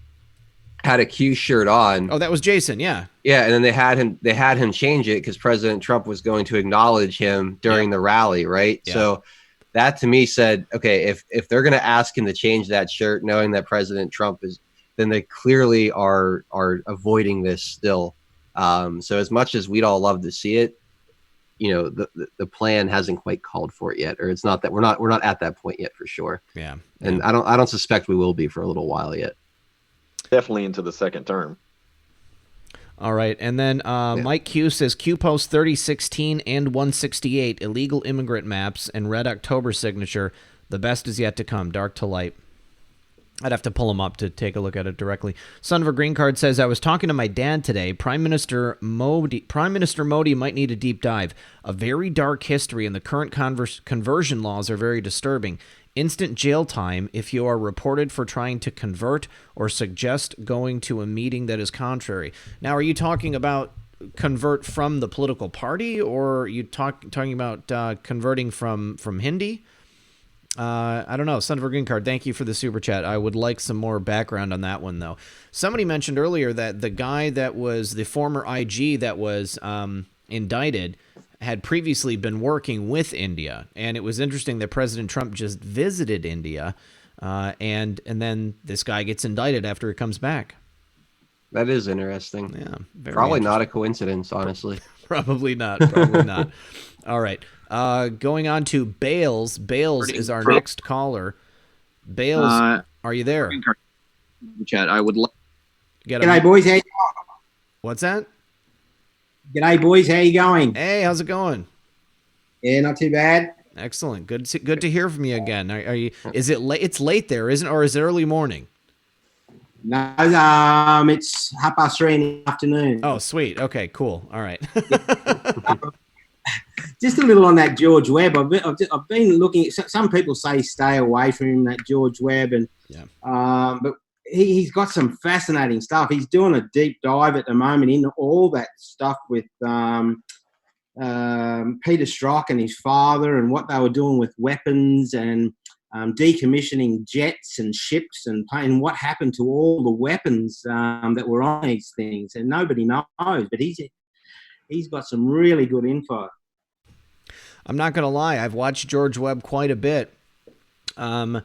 had a Q shirt on. Oh, that was Jason. Yeah. Yeah, and then they had him change it because President Trump was going to acknowledge him during the rally, right? Yeah. So that to me said, okay, if they're going to ask him to change that shirt, knowing that President Trump is, then they clearly are avoiding this still. So as much as we'd all love to see it, you know, the plan hasn't quite called for it yet, or it's not that we're not at that point yet for sure. Yeah. And I don't suspect we will be for a little while yet. Definitely into the second term. All right, and then Mike Q says Q post 3016 and 168 illegal immigrant maps and Red October signature. The best is yet to come. Dark to light. I'd have to pull him up to take a look at it directly. Son of a Green Card says, I was talking to my dad today. Prime Minister Modi might need a deep dive. A very dark history, and the current conversion laws are very disturbing. Instant jail time if you are reported for trying to convert or suggest going to a meeting that is contrary. Now, are you talking about convert from the political party, or are you talking about converting from Hindi? I don't know. Son of a Green Card, thank you for the super chat. I would like some more background on that one, though. Somebody mentioned earlier that the guy that was the former IG that was indicted had previously been working with India, and it was interesting that President Trump just visited India, and then this guy gets indicted after he comes back. That is interesting. Yeah, probably not a coincidence, honestly. Probably not. Probably not. All right, going on to Bales. Bales is our next caller. Bales, are you there? Chat. I would. G'day, boys. How you going? What's that? G'day, boys. How you going? Hey, how's it going? Yeah, not too bad. Excellent. Good to hear from you again. Are you? Is it late? It's late there, isn't? Or is it early morning? No, it's 3:30 in the afternoon. Oh, sweet. Okay, cool. All right. Just a little on that George Webb. I've been looking. Some people say stay away from him, that George Webb, and but he's got some fascinating stuff. He's doing a deep dive at the moment into all that stuff with Peter Strzok and his father, and what they were doing with weapons and decommissioning jets and ships, and what happened to all the weapons that were on these things, and nobody knows. But he's got some really good info. I'm not going to lie. I've watched George Webb quite a bit. I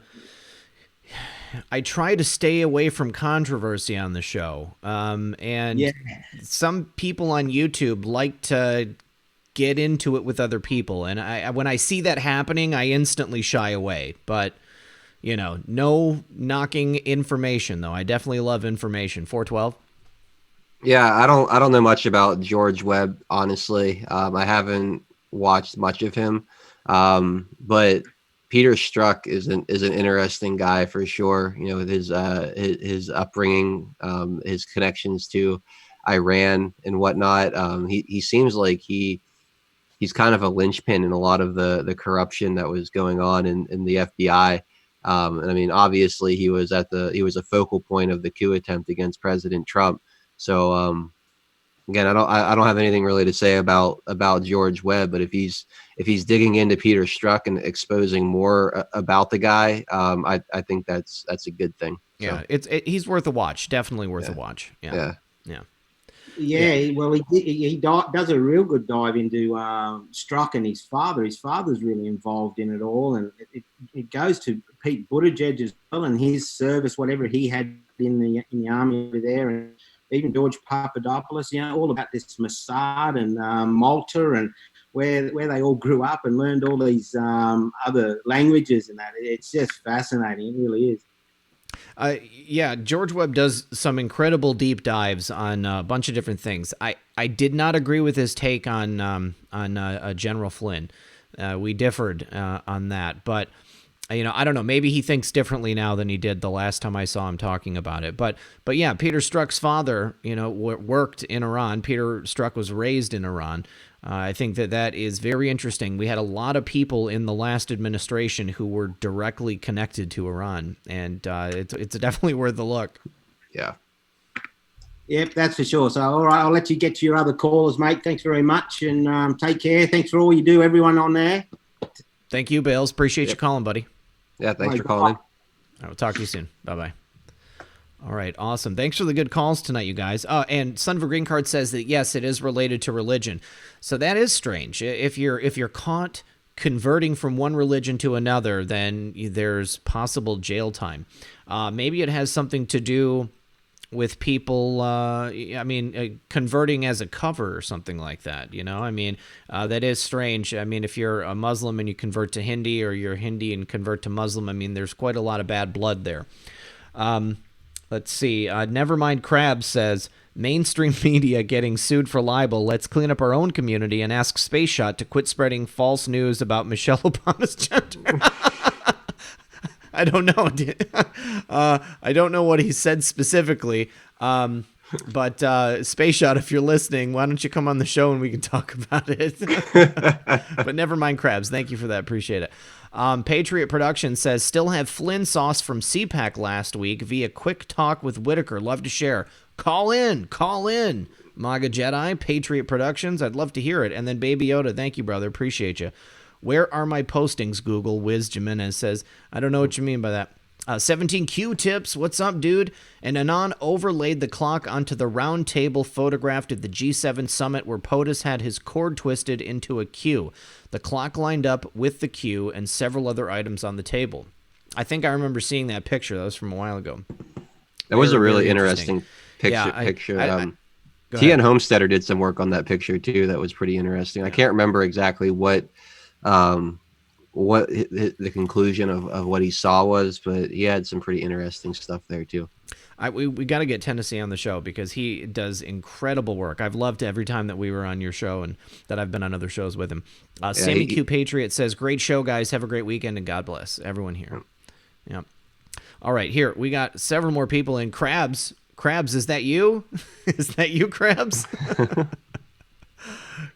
try to stay away from controversy on the show. And some people on YouTube like to get into it with other people. And when I see that happening, I instantly shy away. But, you know, no knocking information, though. I definitely love information. 412? Yeah, I don't know much about George Webb, honestly. I haven't watched much of him. But Peter Strzok is an interesting guy for sure. You know, with his upbringing, his connections to Iran and whatnot. He seems like he's kind of a linchpin in a lot of the corruption that was going on in the FBI. And I mean, obviously he was a focal point of the coup attempt against President Trump. So again, I don't have anything really to say about George Webb, but if he's digging into Peter Strzok and exposing more about the guy, I think that's a good thing. Yeah, so. He's worth a watch. Definitely worth a watch. Yeah. Well, he does a real good dive into Strzok and his father. His father's really involved in it all, and it goes to Pete Buttigieg as well, and his service, whatever he had in the army over there, and even George Papadopoulos, you know, all about this Mossad and Malta, and where they all grew up and learned all these other languages and that. It's just fascinating. It really is. George Webb does some incredible deep dives on a bunch of different things. I did not agree with his take on General Flynn. We differed on that, but you know, I don't know. Maybe he thinks differently now than he did the last time I saw him talking about it. But yeah, Peter Strzok's father, you know, worked in Iran. Peter Strzok was raised in Iran. I think that is very interesting. We had a lot of people in the last administration who were directly connected to Iran, and it's definitely worth a look. Yeah. Yep, that's for sure. So, all right, I'll let you get to your other callers, mate. Thanks very much, and take care. Thanks for all you do, everyone on there. Thank you, Bales. Appreciate you calling, buddy. Yeah, thanks for calling in. I will talk to you soon. Bye-bye. All right, awesome. Thanks for the good calls tonight, you guys. And Son of a Green Card says that yes, it is related to religion. So that is strange. If you're caught converting from one religion to another, then there's possible jail time. Maybe it has something to do with people, converting as a cover or something like that. That is strange. I mean, if you're a Muslim and you convert to Hindi, or you're Hindi and convert to Muslim, there's quite a lot of bad blood there. Let's see. Nevermind Crabs says, mainstream media getting sued for libel. Let's clean up our own community and ask Space Shot to quit spreading false news about Michelle Obama's gender. I don't know. I don't know what he said specifically. But Space Shot, if you're listening, why don't you come on the show and we can talk about it? But never mind, Crabs. Thank you for that. Appreciate it. Patriot Production says, still have Flynn sauce from CPAC last week via quick talk with Whitaker. Love to share. Call in. MAGA Jedi, Patriot Productions. I'd love to hear it. And then Baby Yoda, thank you, brother. Appreciate you. Where are my postings, Google? Wiz Jimenez says, I don't know what you mean by that. 17Q tips, what's up, dude? And Anon overlaid the clock onto the round table photographed at the G7 summit where POTUS had his cord twisted into a Q. The clock lined up with the Q and several other items on the table. I think I remember seeing that picture. That was from a while ago. That was a really interesting picture. T.N. Homesteader did some work on that picture too. That was pretty interesting. I can't remember exactly what the conclusion of what he saw was, but he had some pretty interesting stuff there too. We got to get Tennessee on the show because he does incredible work. I've loved every time that we were on your show and that I've been on other shows with him. Sammy Q Patriot says, great show, guys. Have a great weekend and God bless everyone here. Yep. All right, here we got several more people in. Crabs, is that you? Is that you, Crabs?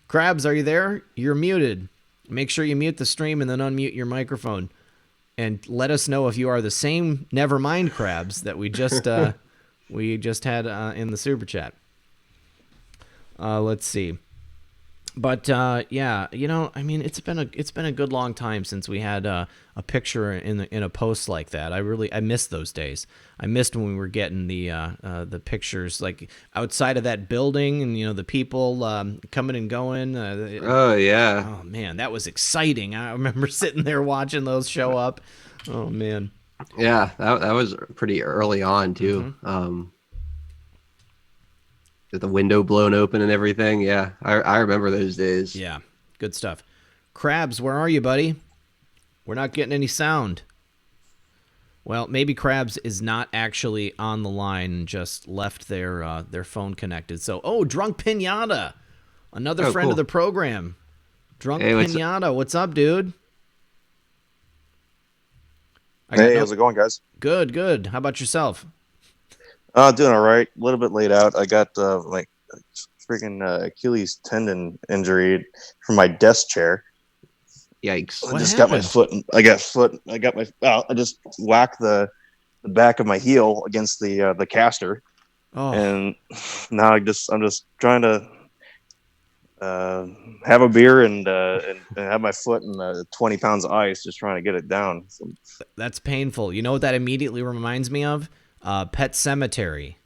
Crabs, are you there? You're muted. Make sure you mute the stream and then unmute your microphone. And let us know if you are the same Nevermind Crabs that we just had in the super chat. Let's see. But it's been a good long time since we had a picture in a post like that. I missed those days. I missed when we were getting the pictures like outside of that building and the people coming and going. Oh man, that was exciting. I remember sitting there watching those show up. Oh man. Yeah, that was pretty early on too. Mm-hmm. With the window blown open and everything. Yeah, I remember those days. Yeah, good stuff. Crabs, where are you, buddy? We're not getting any sound. Well, maybe Crabs is not actually on the line and just left their phone connected. So, Drunk Pinata, another friend of the program. Drunk Pinata, what's up, dude? How's it going, guys? Good. How about yourself? Doing all right. A little bit laid out. I got freaking Achilles tendon injury from my desk chair. Yikes! I got my foot. I just whacked the back of my heel against the caster, and now I'm just trying to have a beer and have my foot in 20 pounds of ice, just trying to get it down. So, that's painful. You know what that immediately reminds me of? Pet Sematary.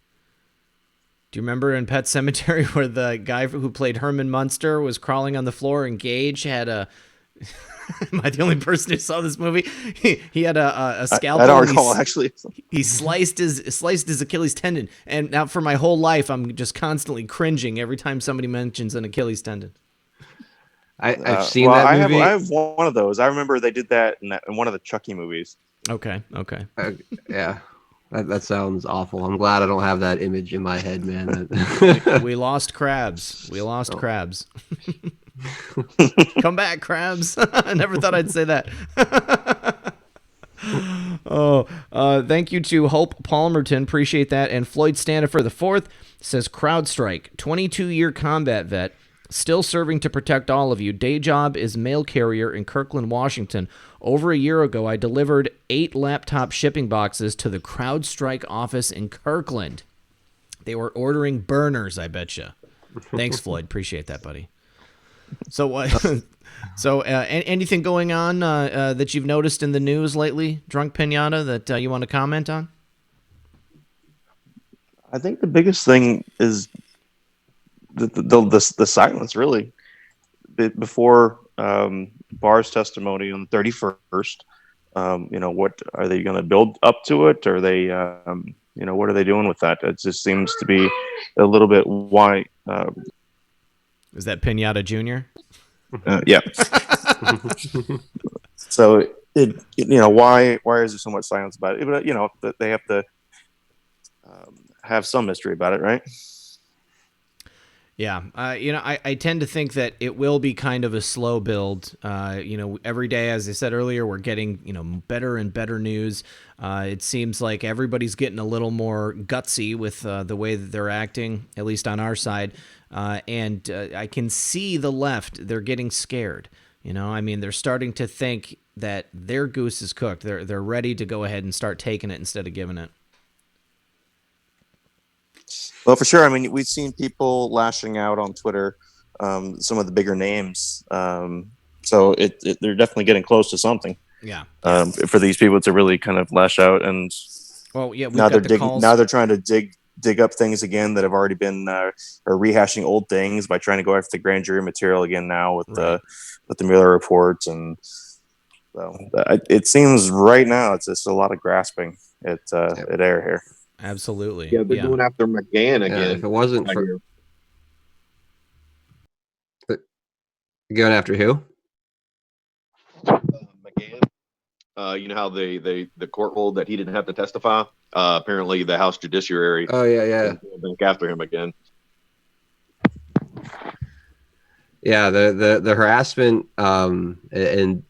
Do you remember in Pet Sematary where the guy who played Herman Munster was crawling on the floor and Gage had a... Am I the only person who saw this movie? He had a scalpel. I don't recall, actually. He sliced his Achilles tendon. And now for my whole life, I'm just constantly cringing every time somebody mentions an Achilles tendon. I've seen that movie. I have one of those. I remember they did that in one of the Chucky movies. Okay. Yeah. That sounds awful. I'm glad I don't have that image in my head, man. We lost Crabs. Crabs. Come back, Crabs. I never thought I'd say that. Thank you to Hope Palmerton. Appreciate that. And Floyd Stanifer IV says, CrowdStrike, 22-year combat vet, still serving to protect all of you. Day job is mail carrier in Kirkland, Washington. Over a year ago, I delivered 8 laptop shipping boxes to the CrowdStrike office in Kirkland. They were ordering burners, I betcha. Thanks, Floyd. Appreciate that, buddy. So, anything going on that you've noticed in the news lately, Drunk Pinata, that you want to comment on? I think the biggest thing is the silence, really. Before Barr's testimony on the 31st, what are they going to build up to it? Or are they, what are they doing with that? It just seems to be a little bit why. Is that Pinata Jr.? Yeah. So why is there so much silence about it? But they have to have some mystery about it, right? Yeah, I tend to think that it will be kind of a slow build. Every day, as I said earlier, we're getting better and better news. It seems like everybody's getting a little more gutsy with the way that they're acting, at least on our side. And I can see the left; they're getting scared. They're starting to think that their goose is cooked. They're ready to go ahead and start taking it instead of giving it. Well, for sure. We've seen people lashing out on Twitter, some of the bigger names. So they're definitely getting close to something. Yeah. For these people to really kind of lash out, and now they're trying to dig up things again that have already been, or rehashing old things by trying to go after the grand jury material again now with the Mueller reports, and so it seems right now it's just a lot of grasping at air here. Absolutely. Yeah, they're going after McGahn again. Yeah, if it wasn't for going after who? McGahn. You know how the court ruled that he didn't have to testify. Apparently, the House Judiciary. Oh yeah. Back after him again. Yeah, the harassment and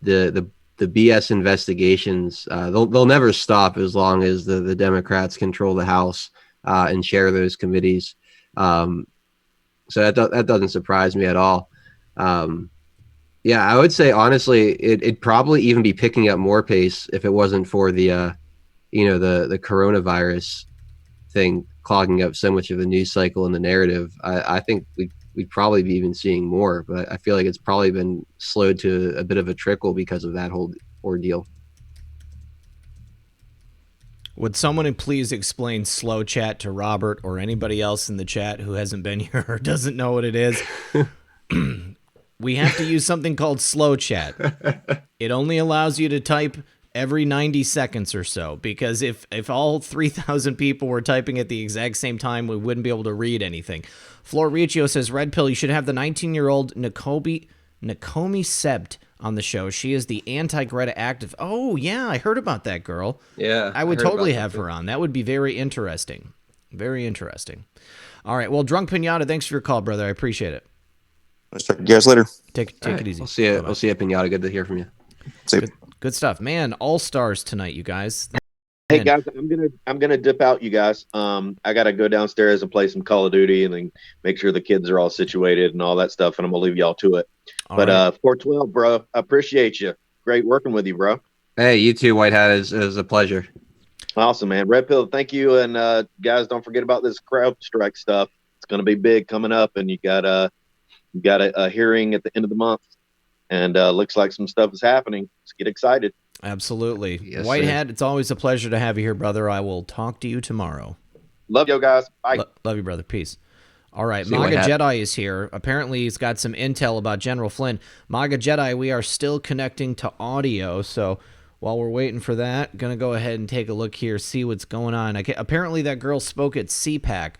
the BS investigations, they'll never stop as long as the Democrats control the House and chair those committees. So that doesn't surprise me at all. Yeah, I would say honestly, it'd probably even be picking up more pace if it wasn't for the coronavirus thing clogging up so much of the news cycle and the narrative. I think we'd probably be even seeing more, but I feel like it's probably been slowed to a bit of a trickle because of that whole ordeal. Would someone please explain slow chat to Robert or anybody else in the chat who hasn't been here or doesn't know what it is? We have to use something called slow chat. It only allows you to type every 90 seconds or so, because if all 3,000 people were typing at the exact same time, we wouldn't be able to read anything. Floricio says, Red Pill, you should have the 19-year-old Nakomi Sebt on the show. She is the anti-Greta active. Oh, yeah, I heard about that girl. Yeah. I would totally have her on. That would be very interesting. Very interesting. All right, well, Drunk Pinata, thanks for your call, brother. I appreciate it. I'll talk to you guys later. Take it easy. We'll see you. We'll see you, Pinata. Good to hear from you. Good stuff, man. All stars tonight, you guys. Hey guys, I'm gonna dip out, you guys. I gotta go downstairs and play some Call of Duty and then make sure the kids are all situated and all that stuff, and I'm gonna leave y'all to it. But 412, bro, I appreciate you. Great working with you, bro. Hey, you too, White Hat. Is a pleasure. Awesome, man. Red Pill, thank you, and guys, don't forget about this crowd strike stuff. It's gonna be big coming up, and you got a hearing at the end of the month, and looks like some stuff is happening. Let's get excited. Absolutely. Yes, White Hat, it's always a pleasure to have you here, brother. I will talk to you tomorrow. Love you guys. Bye. Love you, brother. Peace. All right, See you, MAGA White Hat. Jedi is here. Apparently, he's got some intel about General Flynn. MAGA Jedi, we are still connecting to audio, so while we're waiting for that, going to go ahead and take a look here, see what's going on. Apparently, that girl spoke at CPAC.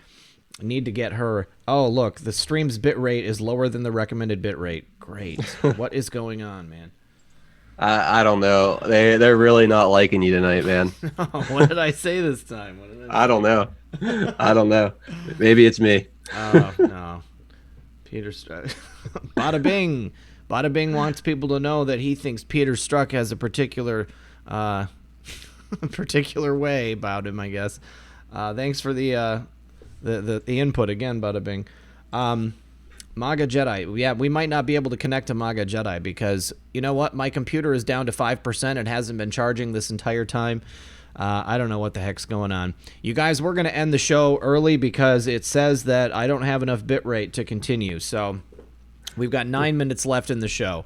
I need to get her. Oh, look, the stream's bitrate is lower than the recommended bitrate. Great. What is going on, man? I don't know. They're really not liking you tonight, man. What did I say this time? I don't know. I don't know. Maybe it's me. Oh, no. Peter Strzok. Bada Bing. Bada Bing wants people to know that he thinks Peter Strzok has a particular way about him, I guess. Thanks for the input again, Bada Bing. MAGA Jedi. Yeah, we might not be able to connect to MAGA Jedi because, you know what? My computer is down to 5%. It hasn't been charging this entire time. I don't know what the heck's going on. You guys, we're going to end the show early because it says that I don't have enough bitrate to continue. So we've got 9 minutes left in the show.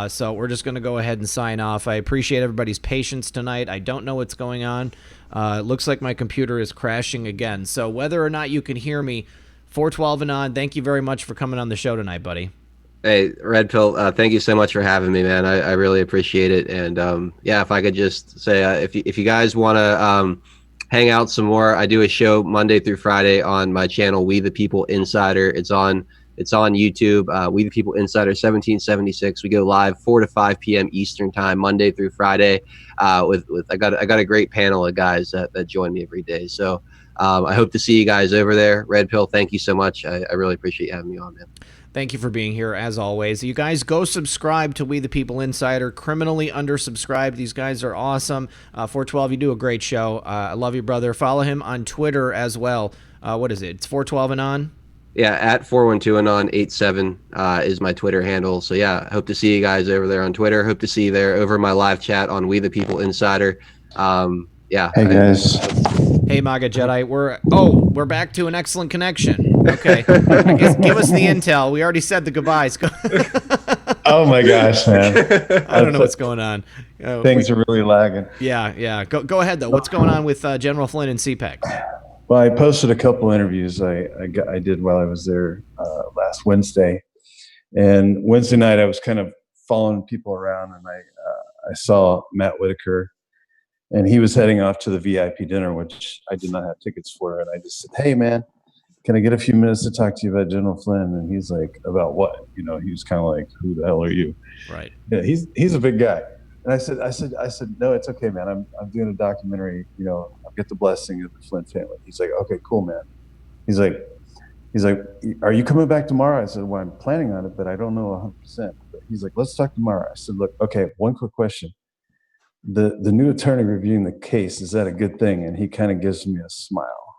So we're just going to go ahead and sign off. I appreciate everybody's patience tonight. I don't know what's going on. It looks like my computer is crashing again. So whether or not you can hear me, 412 Anon, thank you very much for coming on the show tonight, buddy. Hey, Red Pill, thank you so much for having me, man. I really appreciate it. And yeah, if I could just say, if you guys want to hang out some more, I do a show Monday through Friday on my channel, We the People Insider. It's on YouTube. We the People Insider 1776. We go live 4 to 5 p.m. Eastern time, Monday through Friday. With I got a great panel of guys that join me every day. So I hope to see you guys over there. Red Pill, thank you so much. I really appreciate you having me on, man. Thank you for being here, as always. You guys go subscribe to We the People Insider. Criminally undersubscribed. These guys are awesome. 412, you do a great show. I love you, brother. Follow him on Twitter as well. What is it? It's 412 Anon? Yeah, at 412Anon87 is my Twitter handle. So yeah, hope to see you guys over there on Twitter. Hope to see you there over my live chat on We the People Insider. Yeah. Hey guys. Hey MAGA Jedi, we're back to an excellent connection. Okay, I guess give us the intel. We already said the goodbyes. Oh my gosh, man! I don't know what's going on. Things are really lagging. Yeah. Go ahead though. What's going on with General Flynn and CPEC? Well, I posted a couple interviews I did while I was there last Wednesday, and Wednesday night I was kind of following people around, and I saw Matt Whitaker. And he was heading off to the VIP dinner, which I did not have tickets for. And I just said, hey, man, can I get a few minutes to talk to you about General Flynn? And he's like, about what? You know, he was kind of like, who the hell are you? Right. Yeah, he's a big guy. And I said, no, it's okay, man. I'm doing a documentary. You know, I'll get the blessing of the Flynn family. He's like, okay, cool, man. He's like, are you coming back tomorrow? I said, well, I'm planning on it, but I don't know 100%. But he's like, let's talk tomorrow. I said, look, okay, one quick question. The new attorney reviewing the case, is that a good thing? And he kind of gives me a smile.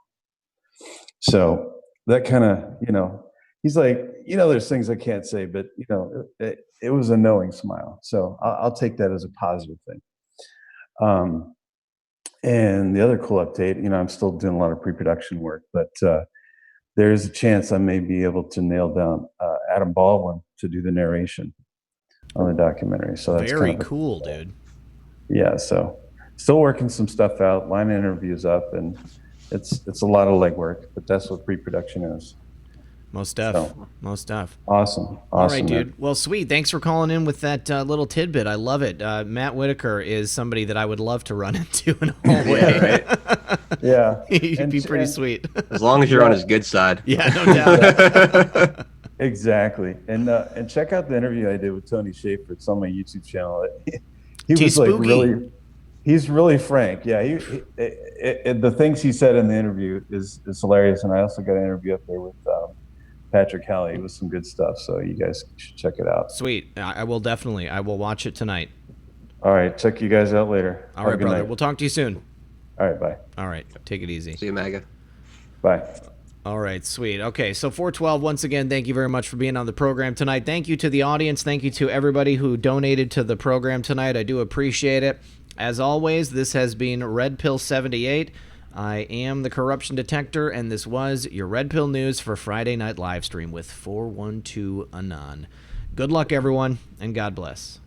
So that kind of, you know, he's like, you know, there's things I can't say, but you know, it was a knowing smile. So I'll take that as a positive thing. And the other cool update, you know, I'm still doing a lot of pre-production work, but there is a chance I may be able to nail down Adam Baldwin to do the narration on the documentary. So that's very kind of cool, dude. Yeah, so still working some stuff out, lining interviews up, and it's a lot of legwork, but that's what pre-production is. Most def. Awesome. All right, dude. Well, sweet. Thanks for calling in with that little tidbit. I love it. Matt Whitaker is somebody that I would love to run into in a hallway. Yeah, right? Yeah. He'd be pretty sweet. As long as you're on his good side. Yeah, no doubt. Exactly. And check out the interview I did with Tony Schaefer. It's on my YouTube channel. He was spooky. He's really frank. Yeah, the things he said in the interview is hilarious. And I also got an interview up there with Patrick Halley with some good stuff. So you guys should check it out. Sweet. I will definitely. I will watch it tonight. All right. Check you guys out later. All right, brother. We'll talk to you soon. All right. Bye. All right. Take it easy. See you, MAGA. Bye. All right, sweet. Okay, so 412, once again, thank you very much for being on the program tonight. Thank you to the audience. Thank you to everybody who donated to the program tonight. I do appreciate it. As always, this has been Red Pill 78. I am the Corruption Detector, and this was your Red Pill News for Friday Night Livestream with 412 Anon. Good luck, everyone, and God bless.